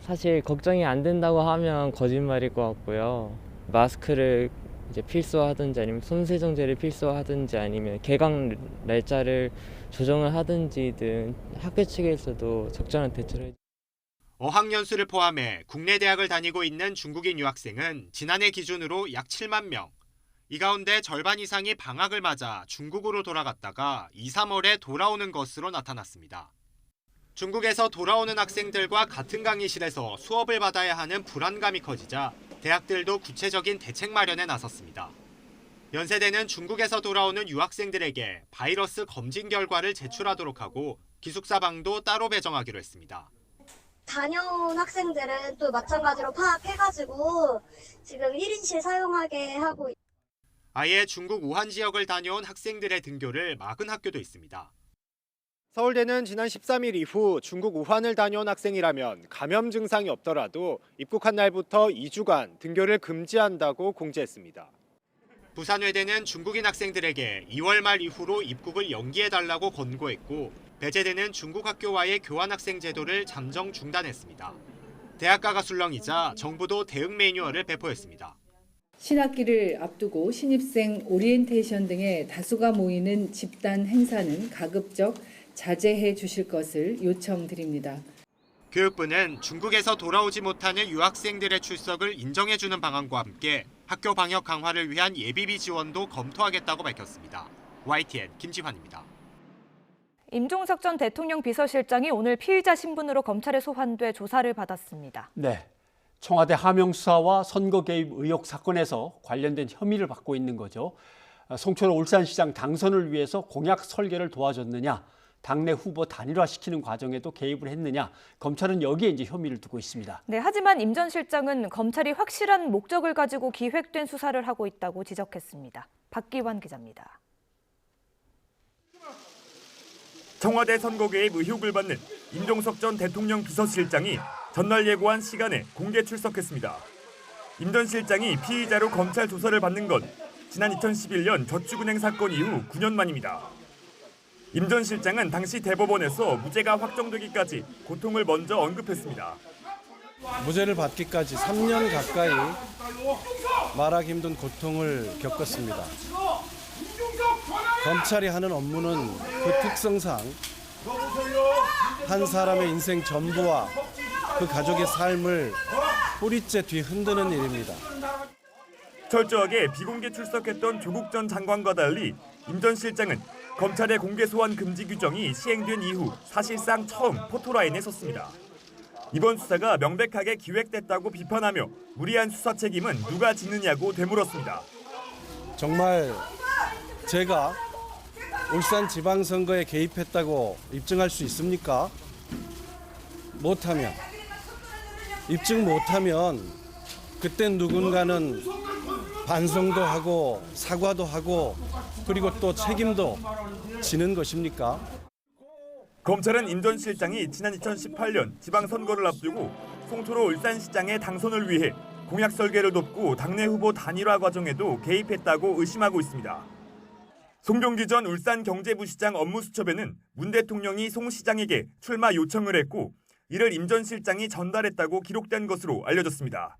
[SPEAKER 26] 사실 걱정이 안 된다고 하면 거짓말일 것 같고요. 마스크를 이제 필수화하든지 아니면 손세정제를 필수화하든지 아니면 개강 날짜를 조정을 하든지 등 학교 측에서도 적절한 대처를 해주죠.
[SPEAKER 25] 어학연수를 포함해 국내 대학을 다니고 있는 중국인 유학생은 지난해 기준으로 약 7만 명. 이 가운데 절반 이상이 방학을 맞아 중국으로 돌아갔다가 2, 3월에 돌아오는 것으로 나타났습니다. 중국에서 돌아오는 학생들과 같은 강의실에서 수업을 받아야 하는 불안감이 커지자 대학들도 구체적인 대책 마련에 나섰습니다. 연세대는 중국에서 돌아오는 유학생들에게 바이러스 검진 결과를 제출하도록 하고 기숙사방도 따로 배정하기로 했습니다.
[SPEAKER 27] 다녀온 학생들은 또 마찬가지로 파악해가지고 지금 1인실 사용하게 하고 있습니다.
[SPEAKER 25] 아예 중국 우한 지역을 다녀온 학생들의 등교를 막은 학교도 있습니다.
[SPEAKER 28] 서울대는 지난 13일 이후 중국 우한을 다녀온 학생이라면 감염 증상이 없더라도 입국한 날부터 2주간 등교를 금지한다고 공지했습니다.
[SPEAKER 25] 부산외대는 중국인 학생들에게 2월 말 이후로 입국을 연기해달라고 권고했고 배제되는 중국 학교와의 교환학생 제도를 잠정 중단했습니다. 대학가가 술렁이자 정부도 대응 매뉴얼을 배포했습니다.
[SPEAKER 29] 신학기를 앞두고 신입생 오리엔테이션 등의 다수가 모이는 집단 행사는 가급적 자제해 주실 것을 요청드립니다.
[SPEAKER 25] 교육부는 중국에서 돌아오지 못하는 유학생들의 출석을 인정해주는 방안과 함께 학교 방역 강화를 위한 예비비 지원도 검토하겠다고 밝혔습니다. YTN 김지환입니다.
[SPEAKER 17] 임종석 전 대통령 비서실장이 오늘 피의자 신분으로 검찰에 소환돼 조사를 받았습니다.
[SPEAKER 1] 네, 청와대 하명 수사와 선거 개입 의혹 사건에서 관련된 혐의를 받고 있는 거죠. 송철호 울산시장 당선을 위해서 공약 설계를 도와줬느냐, 당내 후보 단일화시키는 과정에도 개입을 했느냐, 검찰은 여기에 이제 혐의를 두고 있습니다.
[SPEAKER 17] 네, 하지만 임 전 실장은 검찰이 확실한 목적을 가지고 기획된 수사를 하고 있다고 지적했습니다. 박기환 기자입니다.
[SPEAKER 11] 청와대 선거 개입 의혹을 받는 임종석 전 대통령 비서실장이 전날 예고한 시간에 공개 출석했습니다. 임 전 실장이 피의자로 검찰 조사를 받는 건 지난 2011년 저축은행 사건 이후 9년 만입니다. 임 전 실장은 당시 대법원에서 무죄가 확정되기까지 고통을 먼저 언급했습니다.
[SPEAKER 5] 무죄를 받기까지 3년 가까이 말하기 힘든 고통을 겪었습니다. 검찰이 하는 업무는 그 특성상 한 사람의 인생 전부와 그 가족의 삶을 뿌리째 뒤흔드는 일입니다.
[SPEAKER 11] 철저하게 비공개 출석했던 조국 전 장관과 달리 임 전 실장은 검찰의 공개 소환 금지 규정이 시행된 이후 사실상 처음 포토라인에 섰습니다. 이번 수사가 명백하게 기획됐다고 비판하며 무리한 수사 책임은 누가 지느냐고 되물었습니다.
[SPEAKER 5] 정말 제가 울산 지방선거에 개입했다고 입증할 수 있습니까? 입증 못하면 그땐 누군가는 반성도 하고 사과도 하고 그리고 또 책임도 지는 것입니까?
[SPEAKER 11] 검찰은 임 전 실장이 지난 2018년 지방선거를 앞두고 송철호 울산시장의 당선을 위해 공약 설계를 돕고 당내 후보 단일화 과정에도 개입했다고 의심하고 있습니다. 송병기 전 울산경제부시장 업무수첩에는 문 대통령이 송 시장에게 출마 요청을 했고 이를 임 전 실장이 전달했다고 기록된 것으로 알려졌습니다.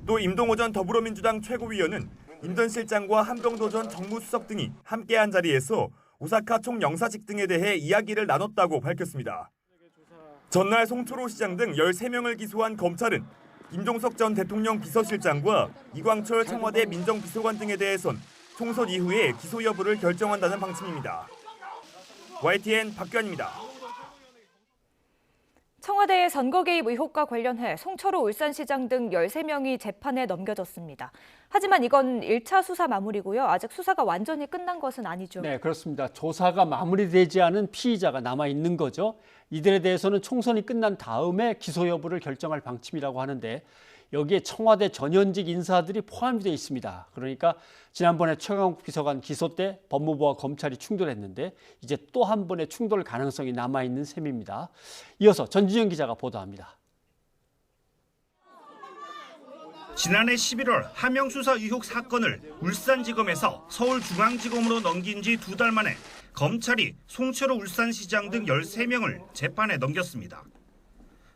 [SPEAKER 11] 또 임동호 전 더불어민주당 최고위원은 임 전 실장과 한병도 전 정무수석 등이 함께한 자리에서 오사카 총영사직 등에 대해 이야기를 나눴다고 밝혔습니다. 전날 송철호 시장 등 13명을 기소한 검찰은 김종석 전 대통령 비서실장과 이광철 청와대 민정비서관 등에 대해선 총선 이후에 기소 여부를 결정한다는 방침입니다. YTN 박규환입니다.
[SPEAKER 17] 청와대의 선거 개입 의혹과 관련해 송철호 울산시장 등 13명이 재판에 넘겨졌습니다. 하지만 이건 1차 수사 마무리고요. 아직 수사가 완전히 끝난 것은 아니죠.
[SPEAKER 1] 네, 그렇습니다. 조사가 마무리되지 않은 피의자가 남아있는 거죠. 이들에 대해서는 총선이 끝난 다음에 기소 여부를 결정할 방침이라고 하는데 여기에 청와대 전현직 인사들이 포함이 되어 있습니다. 그러니까 지난번에 최강욱 비서관 기소 때 법무부와 검찰이 충돌했는데 이제 또 한 번의 충돌 가능성이 남아있는 셈입니다. 이어서 전진영 기자가 보도합니다.
[SPEAKER 9] 지난해 11월 하명수사 의혹 사건을 울산지검에서 서울중앙지검으로 넘긴 지 2달 만에 검찰이 송철호 울산시장 등 13명을 재판에 넘겼습니다.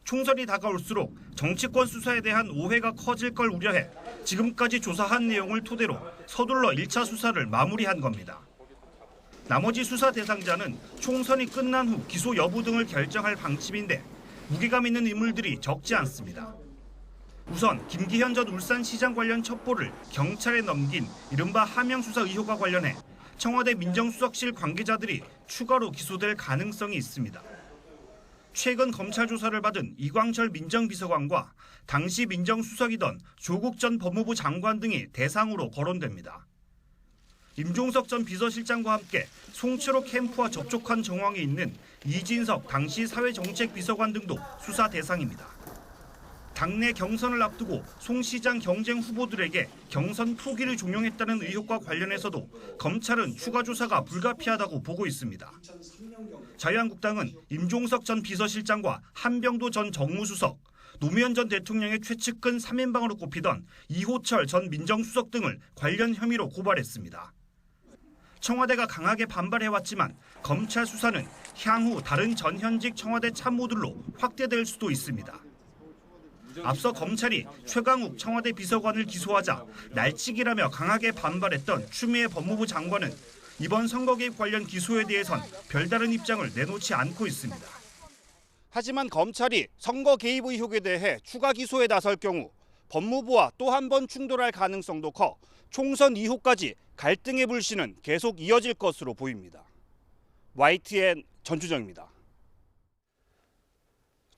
[SPEAKER 9] 총선이 다가올수록 정치권 수사에 대한 오해가 커질 걸 우려해 지금까지 조사한 내용을 토대로 서둘러 1차 수사를 마무리한 겁니다. 나머지 수사 대상자는 총선이 끝난 후 기소 여부 등을 결정할 방침인데 무게감 있는 인물들이 적지 않습니다. 우선 김기현 전 울산시장 관련 첩보를 경찰에 넘긴 이른바 하명수사 의혹과 관련해 청와대 민정수석실 관계자들이 추가로 기소될 가능성이 있습니다. 최근 검찰 조사를 받은 이광철 민정비서관과 당시 민정수석이던 조국 전 법무부 장관 등이 대상으로 거론됩니다. 임종석 전 비서실장과 함께 송철호 캠프와 접촉한 정황이 있는 이진석 당시 사회정책비서관 등도 수사 대상입니다. 당내 경선을 앞두고 송 시장 경쟁 후보들에게 경선 표기를 종용했다는 의혹과 관련해서도 검찰은 추가 조사가 불가피하다고 보고 있습니다. 자유한국당은 임종석 전 비서실장과 한병도 전 정무수석, 노무현 전 대통령의 최측근 3인방으로 꼽히던 이호철 전 민정수석 등을 관련 혐의로 고발했습니다. 청와대가 강하게 반발해왔지만 검찰 수사는 향후 다른 전현직 청와대 참모들로 확대될 수도 있습니다. 앞서 검찰이 최강욱 청와대 비서관을 기소하자 날치기라며 강하게 반발했던 추미애 법무부 장관은 이번 선거 개입 관련 기소에 대해선 별다른 입장을 내놓지 않고 있습니다.
[SPEAKER 10] 하지만 검찰이 선거 개입 의혹에 대해 추가 기소에 나설 경우 법무부와 또 한 번 충돌할 가능성도 커 총선 이후까지 갈등의 불씨는 계속 이어질 것으로 보입니다. YTN 전주정입니다.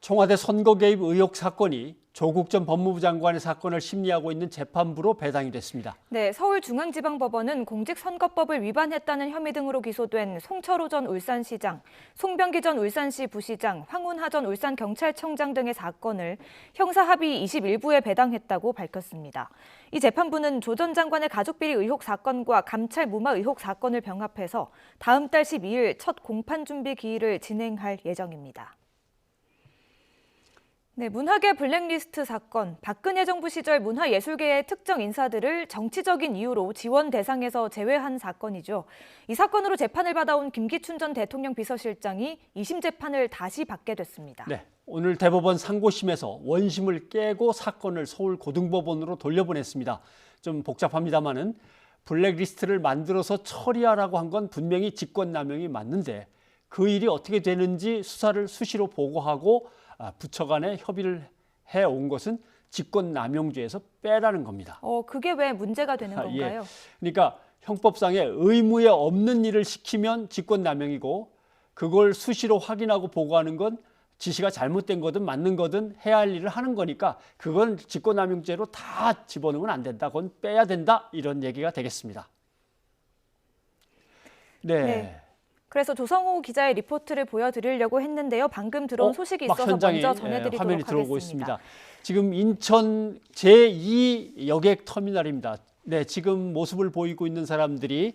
[SPEAKER 1] 청와대 선거 개입 의혹 사건이 조국 전 법무부 장관의 사건을 심리하고 있는 재판부로 배당이 됐습니다.
[SPEAKER 17] 네, 서울중앙지방법원은 공직선거법을 위반했다는 혐의 등으로 기소된 송철호 전 울산시장, 송병기 전 울산시 부시장, 황운하 전 울산경찰청장 등의 사건을 형사합의 21부에 배당했다고 밝혔습니다. 이 재판부는 조 전 장관의 가족비리 의혹 사건과 감찰 무마 의혹 사건을 병합해서 다음 달 12일 첫 공판 준비 기일을 진행할 예정입니다. 네, 문화계 블랙리스트 사건. 박근혜 정부 시절 문화예술계의 특정 인사들을 정치적인 이유로 지원 대상에서 제외한 사건이죠. 이 사건으로 재판을 받아온 김기춘 전 대통령 비서실장이 2심 재판을 다시 받게 됐습니다.
[SPEAKER 1] 네, 오늘 대법원 상고심에서 원심을 깨고 사건을 서울고등법원으로 돌려보냈습니다. 좀 복잡합니다만은 블랙리스트를 만들어서 처리하라고 한 건 분명히 직권남용이 맞는데 그 일이 어떻게 되는지 수사를 수시로 보고하고 부처 간에 협의를 해온 것은 직권남용죄에서 빼라는 겁니다.
[SPEAKER 17] 그게 왜 문제가 되는 건가요?
[SPEAKER 1] 그러니까 형법상에 의무에 없는 일을 시키면 직권남용이고 그걸 수시로 확인하고 보고하는 건 지시가 잘못된 거든 맞는 거든 해야 할 일을 하는 거니까 그건 직권남용죄로 다 집어넣으면 안 된다. 그건 빼야 된다. 이런 얘기가 되겠습니다. 네.
[SPEAKER 17] 그래서 조성호 기자의 리포트를 보여드리려고 했는데요. 방금 들어온 소식이 있어서 먼저 전해드리도록
[SPEAKER 1] 화면이
[SPEAKER 17] 하겠습니다.
[SPEAKER 1] 들어오고 있습니다. 지금 인천 제2 여객 터미널입니다. 네, 지금 모습을 보이고 있는 사람들이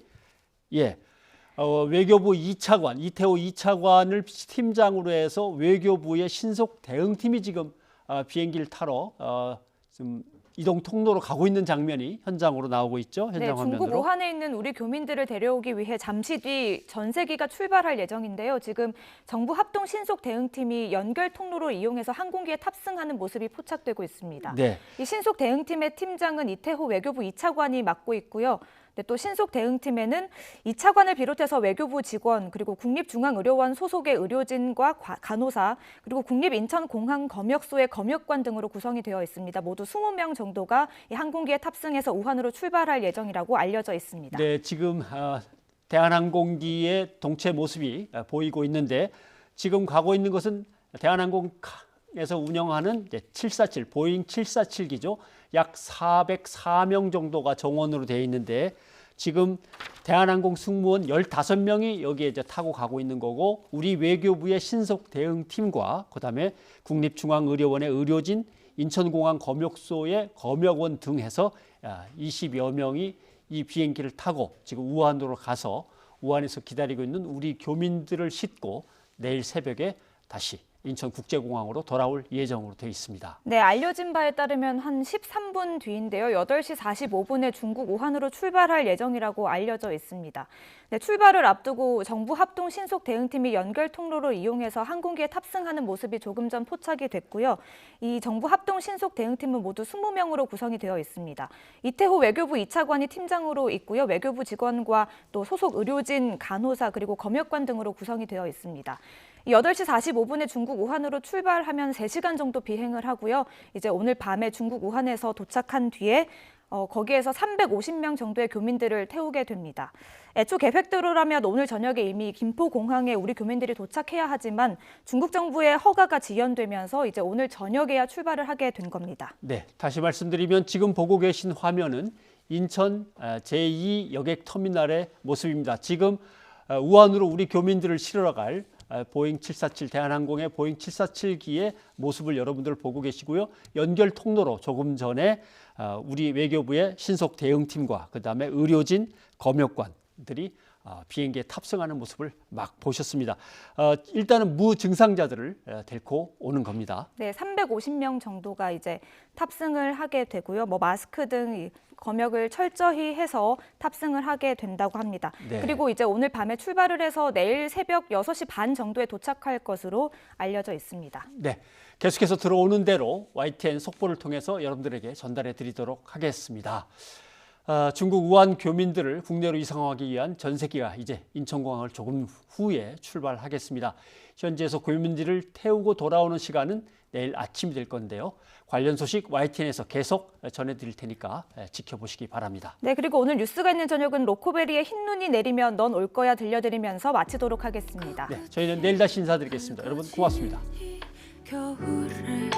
[SPEAKER 1] 외교부 2차관, 이태호 2차관을 팀장으로 해서 외교부의 신속 대응팀이 지금 비행기를 타러 지금 이동 통로로 가고 있는 장면이 현장으로 나오고 있죠. 현장 화면으로.
[SPEAKER 17] 중국 우한에 있는 우리 교민들을 데려오기 위해 잠시 뒤 전세기가 출발할 예정인데요. 지금 정부 합동 신속 대응팀이 연결 통로로 이용해서 항공기에 탑승하는 모습이 포착되고 있습니다.
[SPEAKER 1] 네.
[SPEAKER 17] 이 신속 대응팀의 팀장은 이태호 외교부 2차관이 맡고 있고요. 또 신속 대응팀에는 2차관을 비롯해서 외교부 직원 그리고 국립중앙의료원 소속의 의료진과 간호사 그리고 국립인천공항검역소의 검역관 등으로 구성이 되어 있습니다. 모두 20명 정도가 이 항공기에 탑승해서 우한으로 출발할 예정이라고 알려져 있습니다.
[SPEAKER 1] 네, 지금 대한항공기의 동체 모습이 보이고 있는데 지금 가고 있는 것은 대한항공에서 운영하는 747 보잉 747기죠. 약 404명 정도가 정원으로 되어 있는데 지금 대한항공 승무원 15명이 여기에 이제 타고 가고 있는 거고 우리 외교부의 신속 대응팀과 그다음에 국립중앙의료원의 의료진, 인천공항 검역소의 검역원 등 해서 20여 명이 이 비행기를 타고 지금 우한으로 가서 우한에서 기다리고 있는 우리 교민들을 싣고 내일 새벽에 다시 인천국제공항으로 돌아올 예정으로 되어 있습니다.
[SPEAKER 17] 네, 알려진 바에 따르면 한 13분 뒤인데요. 8시 45분에 중국 우한으로 출발할 예정이라고 알려져 있습니다. 네, 출발을 앞두고 정부 합동 신속 대응팀이 연결 통로로 이용해서 항공기에 탑승하는 모습이 조금 전 포착이 됐고요. 이 정부 합동 신속 대응팀은 모두 20명으로 구성이 되어 있습니다. 이태호 외교부 2차관이 팀장으로 있고요. 외교부 직원과 또 소속 의료진, 간호사 그리고 검역관 등으로 구성이 되어 있습니다. 8시 45분에 중국 우한으로 출발하면 3시간 정도 비행을 하고요. 이제 오늘 밤에 중국 우한에서 도착한 뒤에 거기에서 350명 정도의 교민들을 태우게 됩니다. 애초 계획대로라면 오늘 저녁에 이미 김포공항에 우리 교민들이 도착해야 하지만 중국 정부의 허가가 지연되면서 이제 오늘 저녁에야 출발을 하게 된 겁니다.
[SPEAKER 1] 네, 다시 말씀드리면 지금 보고 계신 화면은 인천 제2 여객 터미널의 모습입니다. 지금 우한으로 우리 교민들을 실으러 갈 보잉 747 대한항공의 보잉 747기의 모습을 여러분들 보고 계시고요. 연결 통로로 조금 전에 우리 외교부의 신속 대응팀과 그다음에 의료진, 검역관들이 비행기에 탑승하는 모습을 막 보셨습니다. 일단은 무증상자들을 데리고 오는 겁니다.
[SPEAKER 17] 네, 350명 정도가 이제 탑승을 하게 되고요. 마스크 등 검역을 철저히 해서 탑승을 하게 된다고 합니다.
[SPEAKER 1] 네.
[SPEAKER 17] 그리고 이제 오늘 밤에 출발을 해서 내일 새벽 6시 반 정도에 도착할 것으로 알려져 있습니다.
[SPEAKER 1] 네, 계속해서 들어오는 대로 YTN 속보를 통해서 여러분들에게 전달해 드리도록 하겠습니다. 중국 우한 교민들을 국내로 이송하기 위한 전세기가 이제 인천공항을 조금 후에 출발하겠습니다. 현지에서 교민들을 태우고 돌아오는 시간은 내일 아침이 될 건데요. 관련 소식 YTN에서 계속 전해드릴 테니까 지켜보시기 바랍니다.
[SPEAKER 17] 네, 그리고 오늘 뉴스가 있는 저녁은 로코베리의 흰눈이 내리면 넌 올 거야 들려드리면서 마치도록 하겠습니다.
[SPEAKER 1] 네, 저희는 내일 다시 인사드리겠습니다. 여러분 고맙습니다.
[SPEAKER 12] 겨울에